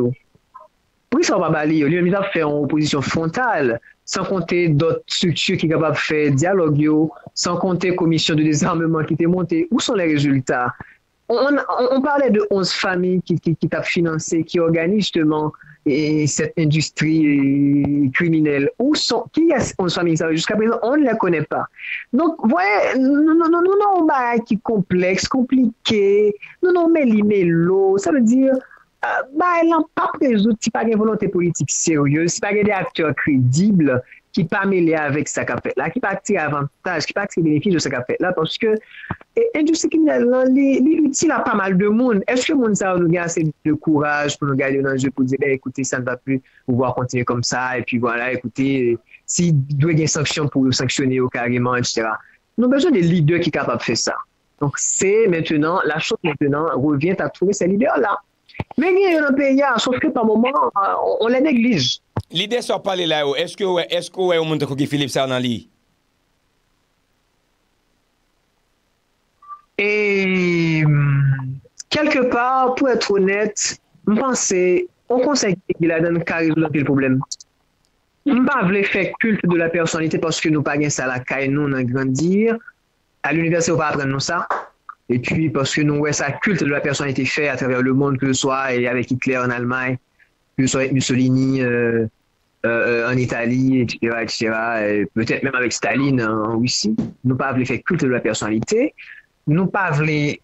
Pour ça, on va balayer. Lui, il a fait en opposition frontale, sans compter d'autres structures qui sont capables de faire dialogue, sans compter commission de désarmement qui était montée. Où sont les résultats? On parlait de 11 familles qui t'a financé, qui organisent justement cette industrie criminelle. Qui est 11 familles? Jusqu'à présent, on ne les connaît pas. Donc, vous voyez, non, qui est complexe, compliqué, non, mais l'eau, ça veut dire, elle n'a pas résoudre si pas une volonté politique sérieuse, si pas des acteurs crédibles qui ne pas mêler avec ce qu'a fait là, qui ne pas tirer avantage, qui ne pas tirer bénéfice de ce qu'a fait là, parce que l'industrie criminelle, l'utile à pas mal de monde. Est-ce que le monde ça nous a assez de courage pour nous garder dans le jeu pour dire, écoutez, ça ne va plus pouvoir continuer comme ça, et puis voilà, écoutez, s'il doit y avoir des sanctions pour nous sanctionner carrément, etc. Nous avons besoin des leaders qui sont capables de faire ça. Donc, c'est maintenant, la chose maintenant revient à trouver ces leaders-là. Mais il y a un pays, sauf que par moment, on les néglige. L'idée sur parler là, est-ce que vous avez un monde qui Philippe ça dans l'île? Et quelque part, pour être honnête, je pense qu'on conseille qu'il a donné carré le problème. Je ne veux pas faire culte de la personnalité parce que nous pas ça à la caille, nous on grandir. À l'université, on va apprendre ça. Et puis, parce que nous, ça culte de la personnalité fait à travers le monde, que ce soit avec Hitler en Allemagne, que ce soit avec Mussolini en Italie, etc., etc., peut-être même avec Staline en Russie. Nous pas voulu faire culte de la personnalité. Nous pas voulu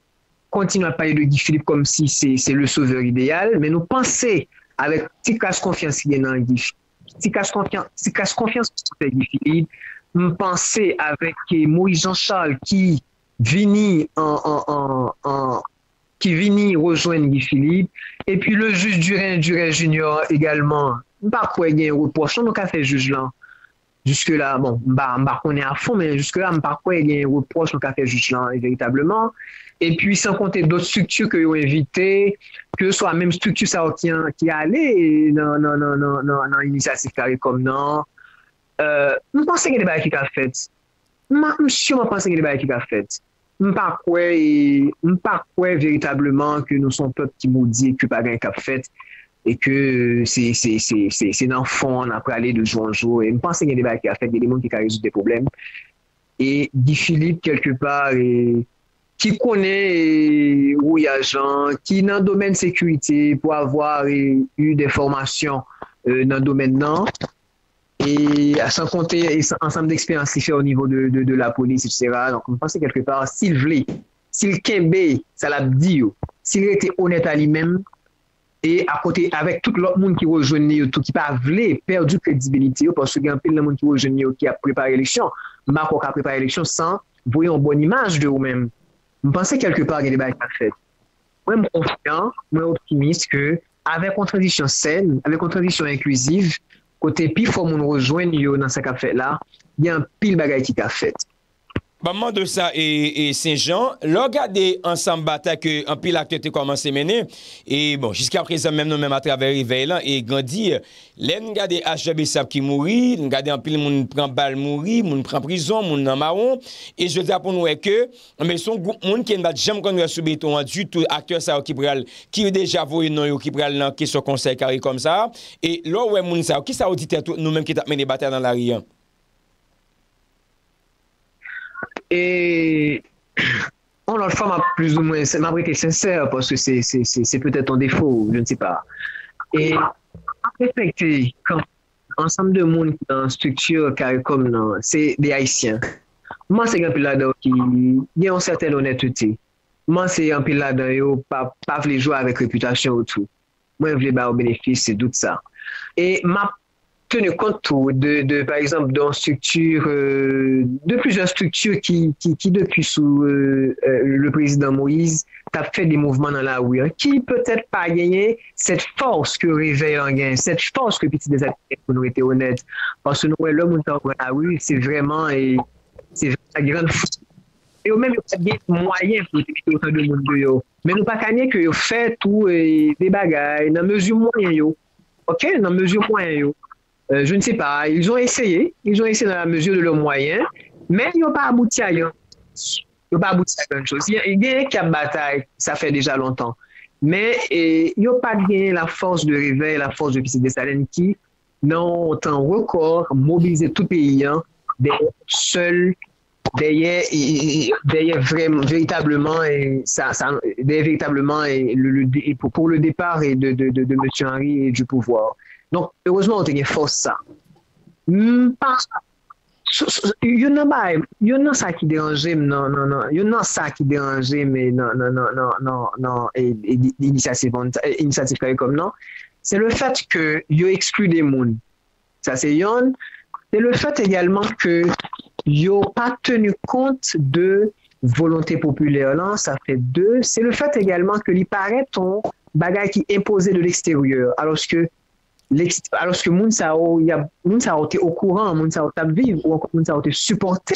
continuer à parler de Guy Philippe comme si c'est le sauveur idéal, mais nous penser avec si casse confiance qui est dans Guy Philippe, si casse confiance dans Guy Philippe, nous penser avec Moïse Jean-Charles qui vini qui vini rejoindre Guy Philippe, et puis le juge Durin Junior également. Pas quoi il y a un reproche, on n'a fait juge là. Jusque-là, bon, on est à fond, mais jusque-là, pas quoi il y a un reproche, on a fait juge là, véritablement. Et puis, sans compter d'autres structures que ont invitées, que ce soit la même structure ça, qui allait dans l'initiative carré comme non. Je pense qu'il y a des bails qui a fait. Je pense qu'il y a des bails qui a fait. Je ne pas quoi véritablement que nous sommes peuple qui maudit que pas gain qu'a fait et que c'est dans le fond on a parlé de jour en jour et je pense qu'il y a des bails qui a fait des gens qui ont résolu des problèmes et Guy Philippe quelque part qui connaît agent qui dans le domaine sécurité pour avoir eu des formations dans le domaine non et sans compter ensemble d'expériences qu'il fait au niveau de la police, etc. Donc, je pense quelque part, s'il voulait, s'il kembe, ça l'a dit, s'il était honnête à lui-même, et à côté, avec tout l'autre monde qui rejoignait, tout qui pas voulu perdre crédibilité, parce qu'il y a un peu de monde qui rejoignait, qui a préparé l'élection, Marco a préparé l'élection sans voir une bonne image de vous-même. Je pense quelque part qu'il y a des bails à faire. Moi, je suis confiant, moi, optimiste que, avec une transition saine, avec une transition inclusive, côté puis faut nous rejoindre dans ce qu'a fait là, il y a un pile bagaille qui a fait. Maman de ça et Saint-Jean, regardez ensemble bataille que un pile acteur commencé à mener et bon jusqu'à présent même nous même à travers réveil là et grandi les regarder HBSAP qui mourit, regarder un pile moun prend balle mourir, moun prend prison, moun en marron et je dis pour nous que mais son moun qui n'a jamais connu sous béton du tout acteur ça qui déjà voyé non qui pral dans question conseil carré comme ça et là ouais moun ça qui ça auditeur nous même qui t'a mené bataille dans la rue. Et on l'autre fois m'a plus ou moins m'a été sincère parce que c'est peut-être un défaut, je ne sais pas. Et respecter quand ensemble de monde dans structure comme non, c'est des haïtiens. Moi c'est un peu là-dedans qui il y a une certaine honnêteté. Moi c'est un peu là-dedans pas vouloir jouer avec réputation ou tout. Moi je voulais au bénéfice c'est tout ça. Et m'a tenu compte de par exemple d'une structure de plusieurs structures qui depuis sous le président Moïse a fait des mouvements dans la rue qui peut-être pas gagné cette force que réveille en gain cette force que petit des acteurs pour nous être honnêtes parce que nous l'homme dans la rue c'est vraiment la grande et au même pas des moyens pour éviter autant de monde yo mais nous pas gagner que yo fait tout des bagailles dans mesure moyen yo OK dans mesure moyen yo je ne sais pas, ils ont essayé dans la mesure de leurs moyens, mais ils n'ont pas abouti à rien. Ils n'ont pas abouti à grand chose. Il y a une bataille, ça fait déjà longtemps. Mais ils n'ont pas gagné la force de réveil, la force de Piscine Dessalines qui, dans un temps record, mobilisé tout le pays, seul, derrière véritablement, et véritablement pour le départ de M. Henry et du pouvoir. Donc, heureusement, on a une force ça. Il y en a ça qui dérangeait, non. Il y en a ça qui dérangeait, mais non, initiative comme non. C'est le fait que il exclut des mondes. Ça, c'est yon. C'est le fait également que il n'a pas tenu compte de volonté populaire. Là, ça fait deux. C'est le fait également que il paraît ton bagage qui imposé de l'extérieur. Alors que Mounsao était au courant, Mounsao t'a vivre ou encore Mounsao était supporté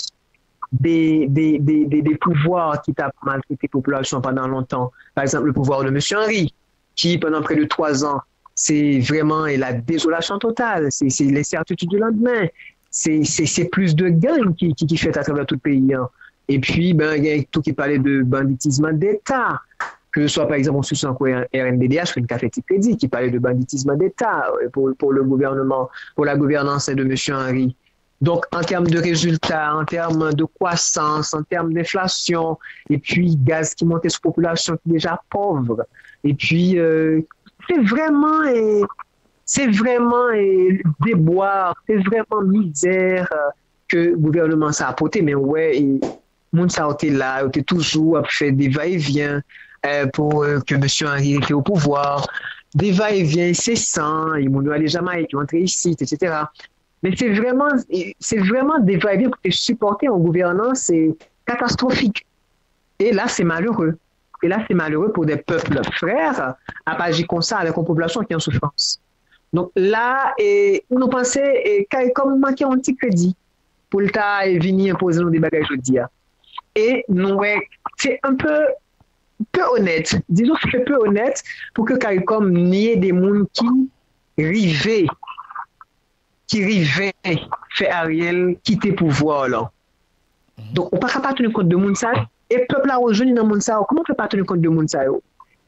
des pouvoirs qui t'a maltraité la population pendant longtemps. Par exemple, le pouvoir de M. Henry, qui pendant près de 3 ans, c'est vraiment la désolation totale, c'est l'incertitude du lendemain, c'est plus de gangs qui fait à travers tout le pays. Hein. Et puis, il y a tout qui parlait de banditisme d'État. Que ce soit par exemple en soutien RNDDH, une café crédit qui parlait de banditisme d'État pour le gouvernement, pour la gouvernance de M. Henry. Donc en termes de résultats, en termes de croissance, en termes d'inflation, et puis gaz qui montait sur la population qui est déjà pauvre. Et puis c'est vraiment c'est vraiment déboire, c'est vraiment misère que le gouvernement s'est apporté, mais ouais, moun sa été là, était toujours à faire des va-et-vient pour que M. Henry était au pouvoir, des va-et-vient incessants, ils m'ont allé Jamaïque, ils entré ici, etc. Mais c'est vraiment des va-et-vient pour te supporter en gouvernance, c'est catastrophique. Et là, c'est malheureux. Et là, c'est malheureux pour des peuples frères à pas agir comme ça avec une population qui est en souffrance. Donc là, nous pensons comme manquer un petit crédit pour le temps et venir imposer nos débats aujourd'hui. Et nous, c'est un peu honnête, disons que c'est peu honnête pour que CARICOM n'y ait des gens qui rivaient faire Ariel quitter le pouvoir là. Donc on ne peut pas tenir compte de Mounsa et le peuple a rejoint dans Mounsa. Comment on ne peut pas tenir compte de Mounsa?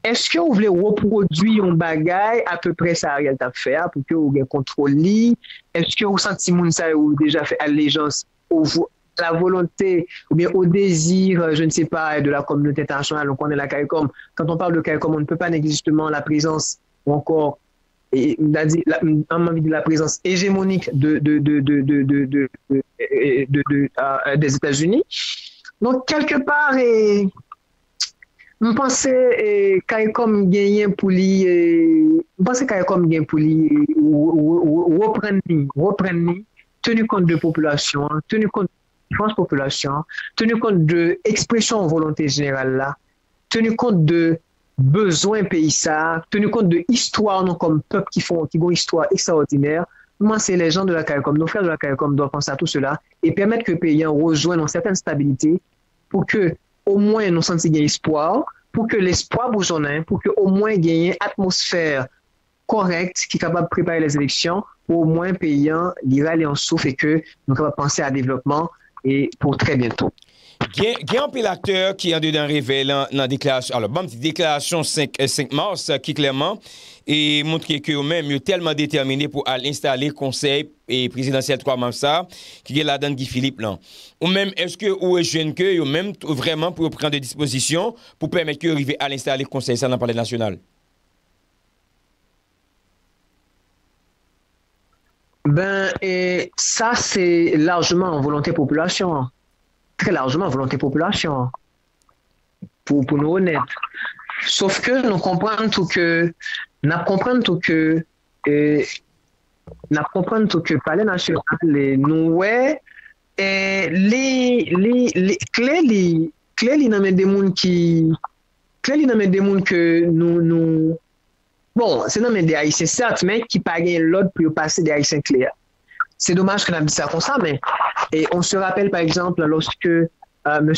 Est-ce que vous voulez reproduire un bagage à peu près ça Ariel t'a fait pour que vous ayez contrôle? Est-ce que vous sentez Mounsa ou déjà fait allégeance la volonté ou bien au désir, je ne sais pas, de la communauté internationale, donc on est la CARICOM. Quand on parle de CARICOM, on ne peut pas négliger justement la présence ou encore des présence hégémonique des États-Unis. Donc quelque part, je pense que CARICOM gagne pour lui, reprendre tenu compte de population, tenu compte population, tenu compte de l'expression volonté générale là, tenu compte de besoins pays ça, tenu compte de histoire non comme peuple qui ont une histoire extraordinaire. Moi, c'est les gens de la CARICOM, nos frères de la CARICOM doivent penser à tout cela et permettre que le pays rejoigne une certaine stabilité pour que au moins nous sentions espoir, pour que l'espoir bouge en un, pour que au moins gagner une atmosphère correcte qui est capable de préparer les élections, pour au moins payant l'ira aller en souffle et que nous sommes capables de penser à développement et pour très bientôt. Il y a un peu l'acteur qui est dedans révèle dans la déclaration. Alors, bon, déclaration 5 mars qui clairement et montre que eux-mêmes sont tellement déterminés pour aller installer conseil et présidentiel 3 mars qui est là-dedans Guy Philippe là. Ou même est-ce que ou est jeune que ou même vraiment pour prendre des dispositions pour permettre que arriver à l'installer conseil ça dans le palais national. Et ça, c'est largement en volonté population. Très largement en volonté population. Pour nous honnêtes. Sauf que nous comprenons tout que, palais national, nous, les clés, dans des mondes qui, que nous, bon, c'est dans des haïtiens, certes, mais qui payent l'autre pour passer des haïtiens clairs. C'est dommage qu'on a dit ça comme ça, mais et on se rappelle par exemple lorsque M.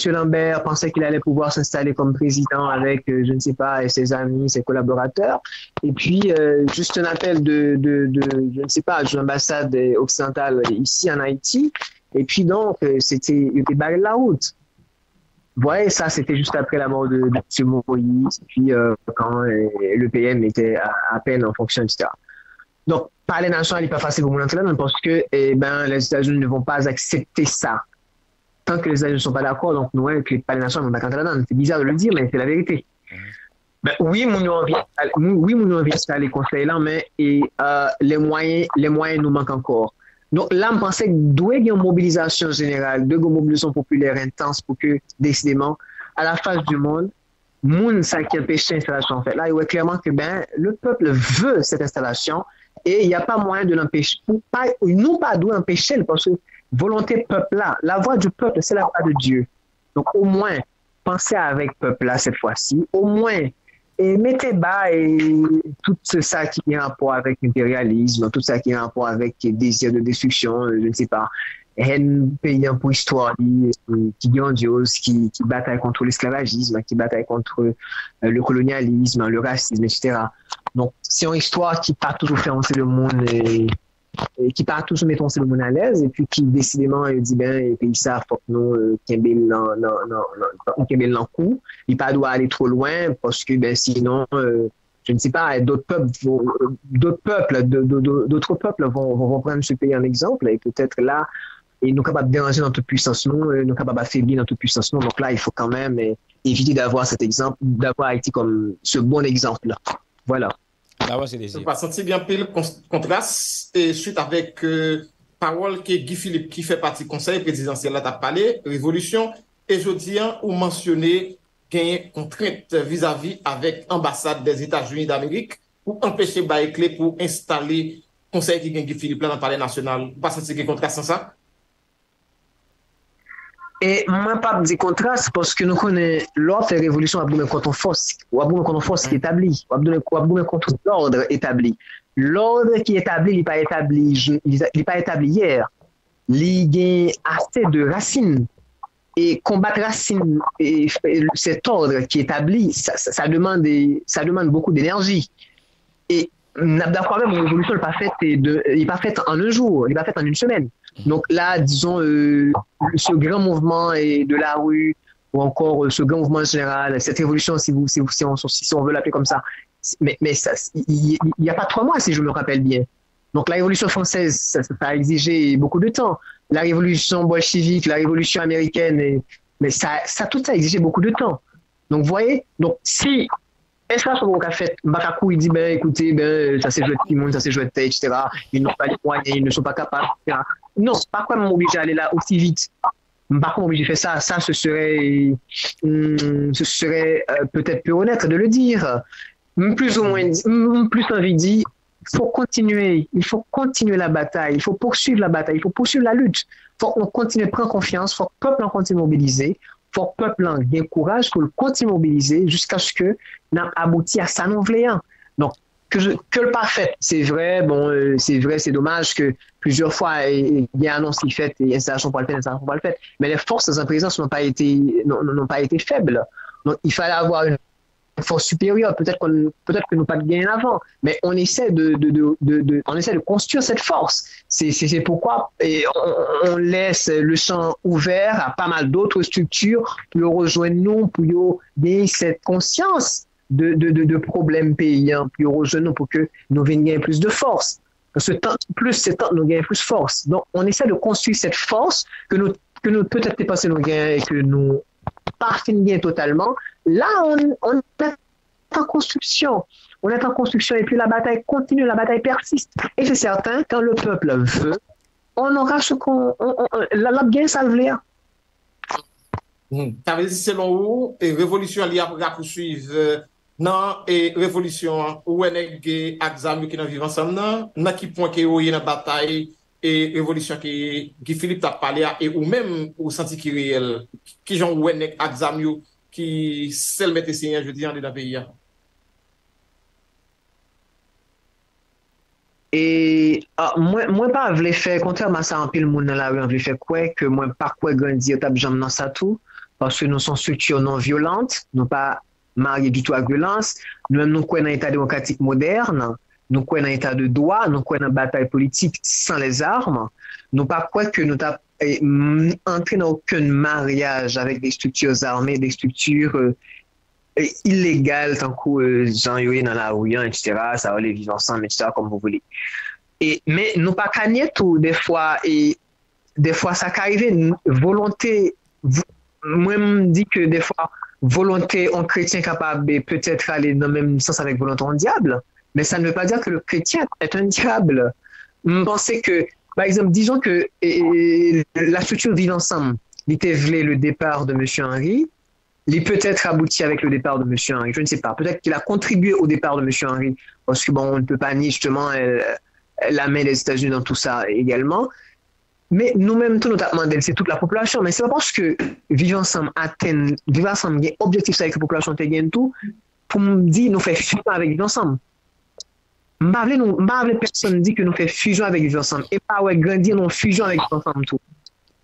Lambert pensait qu'il allait pouvoir s'installer comme président avec, je ne sais pas, ses amis, ses collaborateurs. Et puis, juste un appel de je ne sais pas, de l'ambassade occidentale ici en Haïti. Et puis donc, il était barré de la route. Vous voyez, ça, c'était juste après la mort de M. Moïse, puis quand le PM était à peine en fonction, etc. Donc, parler national n'est pas facile pour mon là parce que les États-Unis ne vont pas accepter ça. Tant que les États-Unis ne sont pas d'accord, donc nous, que les palais nationaux ne vont pas là-dedans. C'est bizarre de le dire, mais c'est la vérité. Oui, mon envie d'installer les conseils là, mais les moyens nous manquent encore. Donc là, je pensais que doit y avoir une mobilisation générale, une mobilisation populaire intense pour que, décidément, à la face du monde, ça qui empêche l'installation. En fait, là, il voit clairement que le peuple veut cette installation et il n'y a pas moyen de l'empêcher. Nous, pas d'où empêcher, parce que volonté peuple là, la voix du peuple, c'est la voix de Dieu. Donc, au moins, pensez avec le peuple là cette fois-ci, au moins, et mettez bas et tout ça qui est en rapport avec l'impérialisme, tout ça qui est en rapport avec le désir de destruction, je ne sais pas, un pays pour histoire qui est grandiose, qui bataille contre l'esclavagisme, qui bataille contre le colonialisme, le racisme, etc. Donc, c'est une histoire qui part toujours faire avancer le monde et qui part toujours mettre le monde à l'aise et puis qui décidément dit les pays ça faut que nous Kembel dans coup il pas doit aller trop loin parce que sinon je ne sais pas d'autres peuples vont prendre ce pays en exemple et peut-être là et nous capables de déranger dans toute puissance nous capables d'affaiblir dans toute puissance donc là il faut quand même éviter d'avoir cet exemple d'avoir Haïti comme ce bon exemple là. Voilà. Avance désir. Nous pas senti bien pile contraste et suite avec parole que Guy Philippe qui fait partie du conseil présidentiel là t'a parlé révolution et je dis ou mentionner gagner contrainte vis-à-vis avec ambassade des États-Unis d'Amérique pour empêcher bail clé pour installer conseil qui gagne Guy Philippe là dans le palais national. Vous pas senti que contraste sans ça? Et moi, pas de contraste parce que nous connaissons l'autre révolution à bout contre force, ou à bout contre force qui est établie, ou à bout contre l'ordre établi. L'ordre qui est établi, il n'est pas établi, hier. Il y a assez de racines. Et combattre racines et cet ordre qui est établi, ça demande beaucoup d'énergie. Et d'accord même, une révolution n'est pas faite en un jour, elle n'est pas faite en une semaine. Donc là, disons, ce grand mouvement de la rue, ou encore ce grand mouvement général, cette révolution, si on veut l'appeler comme ça, mais il n'y a pas 3 mois, si je me rappelle bien. Donc la révolution française, ça a exigé beaucoup de temps. La révolution bolchevique, la révolution américaine, mais tout ça a exigé beaucoup de temps. Donc vous voyez, donc si est-ce qu'on a fait Bakakou, il dit ben écoutez, ça c'est joué de Timon, ça c'est joué de tête, etc. Ils n'ont pas les moyens, ils ne sont pas capables, etc. Non, pas quoi m'obliger à aller là aussi vite. Par contre, m'obliger à faire ça. Ça, ce serait peut-être peu honnête de le dire. Plus ou moins, plus envie dit, il faut continuer la bataille, il faut poursuivre la bataille, il faut poursuivre la lutte. Il faut qu'on continue de prendre confiance, il faut que le peuple en continue de mobiliser. Faut que le peuple ait courage pour le continuer à mobiliser jusqu'à ce que nous aboutissions à ça nous voulons. Donc, que le parfait, c'est vrai, c'est dommage que plusieurs fois, il y a annonce qui fait et installation pour le faire, installation pour le faire. Mais les forces en présence n'ont pas été faibles. Donc, il fallait avoir une force supérieure. Peut-être que nous pas de gain avant, mais on essaie de construire cette force. C'est pourquoi on laisse le champ ouvert à pas mal d'autres structures pour rejoindre nous, pour gagner cette conscience de problèmes payants, pour rejoindre nous, pour que nous venions gagner plus de force. Parce que plus c'est temps, nous gagnons plus de force. Donc, on essaie de construire cette force que nous peut-être dépassé nous gagnons et que nous pas fini totalement. Là, on est en construction. On est en construction et puis la bataille continue, la bataille persiste. Et c'est certain, quand le peuple veut, on aura ce qu'on... La bien ça veut dire. Ça veut dire, selon vous, et révolution liée à poursuivre non et révolution où on est examen qui nous vivons ensemble, dans qui point que y a une bataille et révolution qui Philippe t'a parlé et ou même au senti qui réel qui genre où on est examen qui seul mettre signé je dis dans le pays. Et moi pas voulais faire contrairement à ça en pile monde dans la rue on voulait faire quoi que moi pas quoi grandir t'a jamais dans ça tout parce que nous sommes structures non violentes, nous pas mariés du tout à violence, nous-mêmes nous croyons dans l'état démocratique moderne, nous croyons dans l'état de droit, nous croyons dans la bataille politique sans les armes, nous pas quoi que nous t'a entré dans aucun mariage avec des structures armées, des structures illégales tant que gens yoye dans la rue, etc. Ça va les vivre ensemble, etc. comme vous voulez. Mais nous pas cagner tout des fois ça qu'arrive volonté. Moi me dit que des fois volonté en chrétien capable peut-être aller dans le même sens avec volonté en diable, mais ça ne veut pas dire que le chrétien est un diable. Je pensais que par exemple, disons que la structure Vivre ensemble, il était le départ de M. Henry, il peut-être abouti avec le départ de M. Henry, je ne sais pas. Peut-être qu'il a contribué au départ de M. Henry, parce que on ne peut pas nier justement la main des États-Unis dans tout ça également. Mais nous-mêmes, tout notre demandé, c'est toute la population. Mais c'est pas parce que Vivre ensemble atteint, Vivre ensemble, il y a objectif avec la population, qui gagne tout, pour me dire, nous faisons fusion avec Vivre ensemble. M'avez personne dit que nous faisons fusion avec Vivre ensemble. Et pas grandir dans fusion avec Vivre ensemble tout.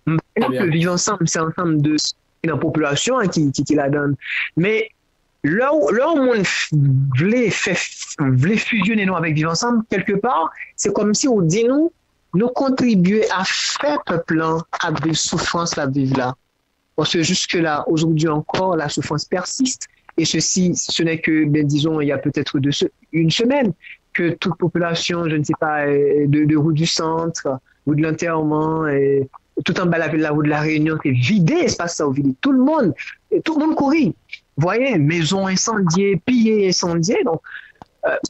Que Vivre ensemble, c'est un ensemble de la population qui la donne. Mais là où on voulait fusionner nous avec Vivre ensemble, quelque part, c'est comme si on dit nous contribuer à faire peuple à vivre souffrance, la vivre là. Parce que jusque-là, aujourd'hui encore, la souffrance persiste. Et ceci, ce n'est que, disons, il y a peut-être une semaine, que toute population, je ne sais pas, de route du centre ou de l'enterrement, tout en bas de la route de la Réunion, c'est vidé, espace ça, vidé. Tout le monde courit. Vous voyez, maisons incendiées, pillées, incendiées. Donc,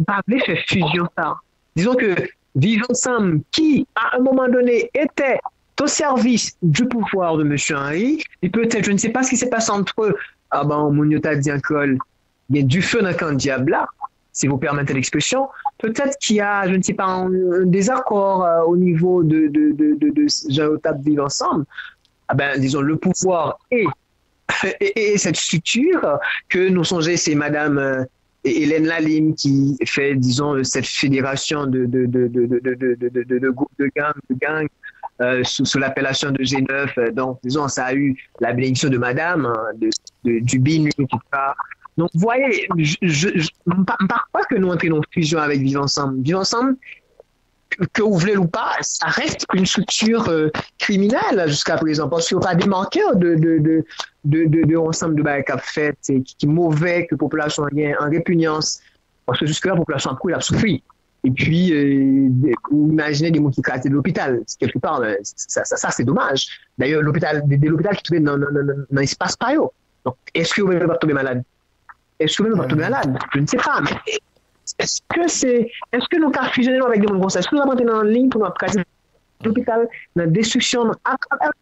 pas faire fusion ça. Disons que vivre ensemble, qui à un moment donné était au service du pouvoir de M. Henry, et peut-être, je ne sais pas ce qui s'est passé entre eux, ah ben, Mouniota Diancol, il y a du feu dans le camp diable là, si vous permettez l'expression, peut-être qu'il y a, je ne sais pas, un désaccord au niveau de Jean-Otap vivre ensemble. Ah ben, disons, le pouvoir et cette structure que nous songeons, c'est Madame Hélène Lalim qui fait, disons, cette fédération de gangs sous l'appellation de G9. Donc, disons, ça a eu la bénédiction de Madame, du BINU, etc. Donc, vous voyez, je ne parle pas que nous entrions en fusion avec Vivre Ensemble. Vivre Ensemble, que vous voulez ou pas, ça reste une structure criminelle jusqu'à présent, parce qu'il n'y a pas des marqueurs de ensemble de bail qu'a fait, qui est mauvais, que la population a en répugnance, parce que jusque-là, la population a souffert. Et puis, vous imaginez des gens qui crachent de l'hôpital, quelque part, ça c'est dommage. D'ailleurs, l'hôpital qui trouvent dans l'espace pas. Donc, est-ce que vous ne va tomber malade? Est-ce que vous ne va tomber malade? Je ne sais pas, mais est-ce que nous avons fusionné avec des gens comme ça? Est-ce que nous avons été en ligne pour nous pratiquer l'hôpital, la destruction,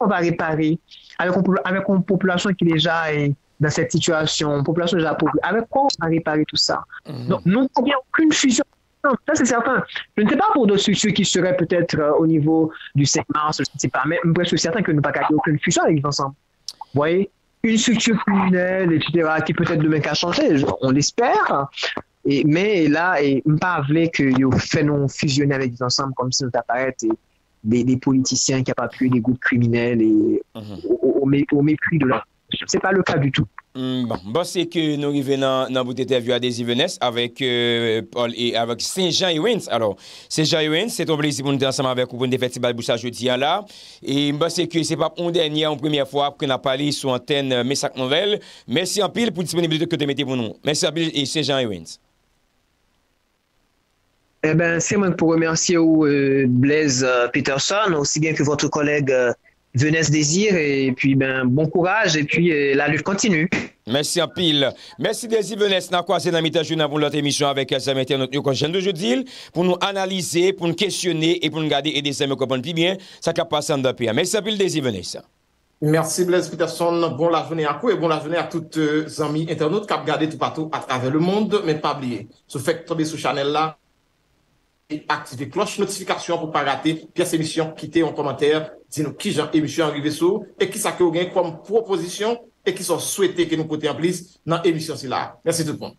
on va réparer avec une population qui déjà est dans cette situation, une population déjà pauvre, avec quoi on va réparer tout ça? Donc, nous n'avons aucune fusion. Non, ça c'est certain. Je ne sais pas pour d'autres structures qui seraient peut-être au niveau du 5 mars, je ne sais pas, mais presque certain que nous n'avons pas aucune fusion avec ensemble. Vous voyez? Une structure criminelle, etc., qui peut-être demain qu'à changer, on l'espère. Mais là, il ne pas vrai que nous faisons fusionner avec les ensemble comme si nous apparaît des politiciens qui n'ont pas pu des groupes criminels et au mépris de leur. Ce n'est pas le cas du tout. Bon, c'est que nous arrivons dans votre interview à Desivenes avec Paul et avec Saint-Jean Ewens. Alors, Saint-Jean Ewens, c'est un plaisir pour nous être ensemble avec vous pour le festival Boussa jeudi là. Et c'est que c'est pas une dernière, une première fois qu'on a parlé sur antenne Messac Nouvelle. Merci en pile pour la disponibilité que tu mettez pour nous. Merci en pile et Saint-Jean Ewens. Eh ben, c'est moi pour remercier Blaise Peterson, aussi bien que votre collègue Venez Désir, et puis bon courage, et puis la lutte continue. Merci en pile. Merci Désir Venez, n'a quoi c'est dans mi pour notre émission avec les amis internautes aujourd'hui pour nous analyser, pour nous questionner et pour nous garder et des amis comprendre plus bien ça qui passe en pays. Merci en pile Désir Venez. Merci Blaise Peterson, bon la journée à vous et bon la journée à toutes les amis internautes qui ont regardé tout partout à travers le monde, mais pas oublier. Si vous faites tomber sur channel là, et activez cloche notification pour ne pas rater pièce émission, quittez en commentaire, dites-nous qui genre émission arrivé sur et qui ça que vous avez comme proposition et qui sont souhaités que nous côté en plus dans l'émission là. Merci tout le monde.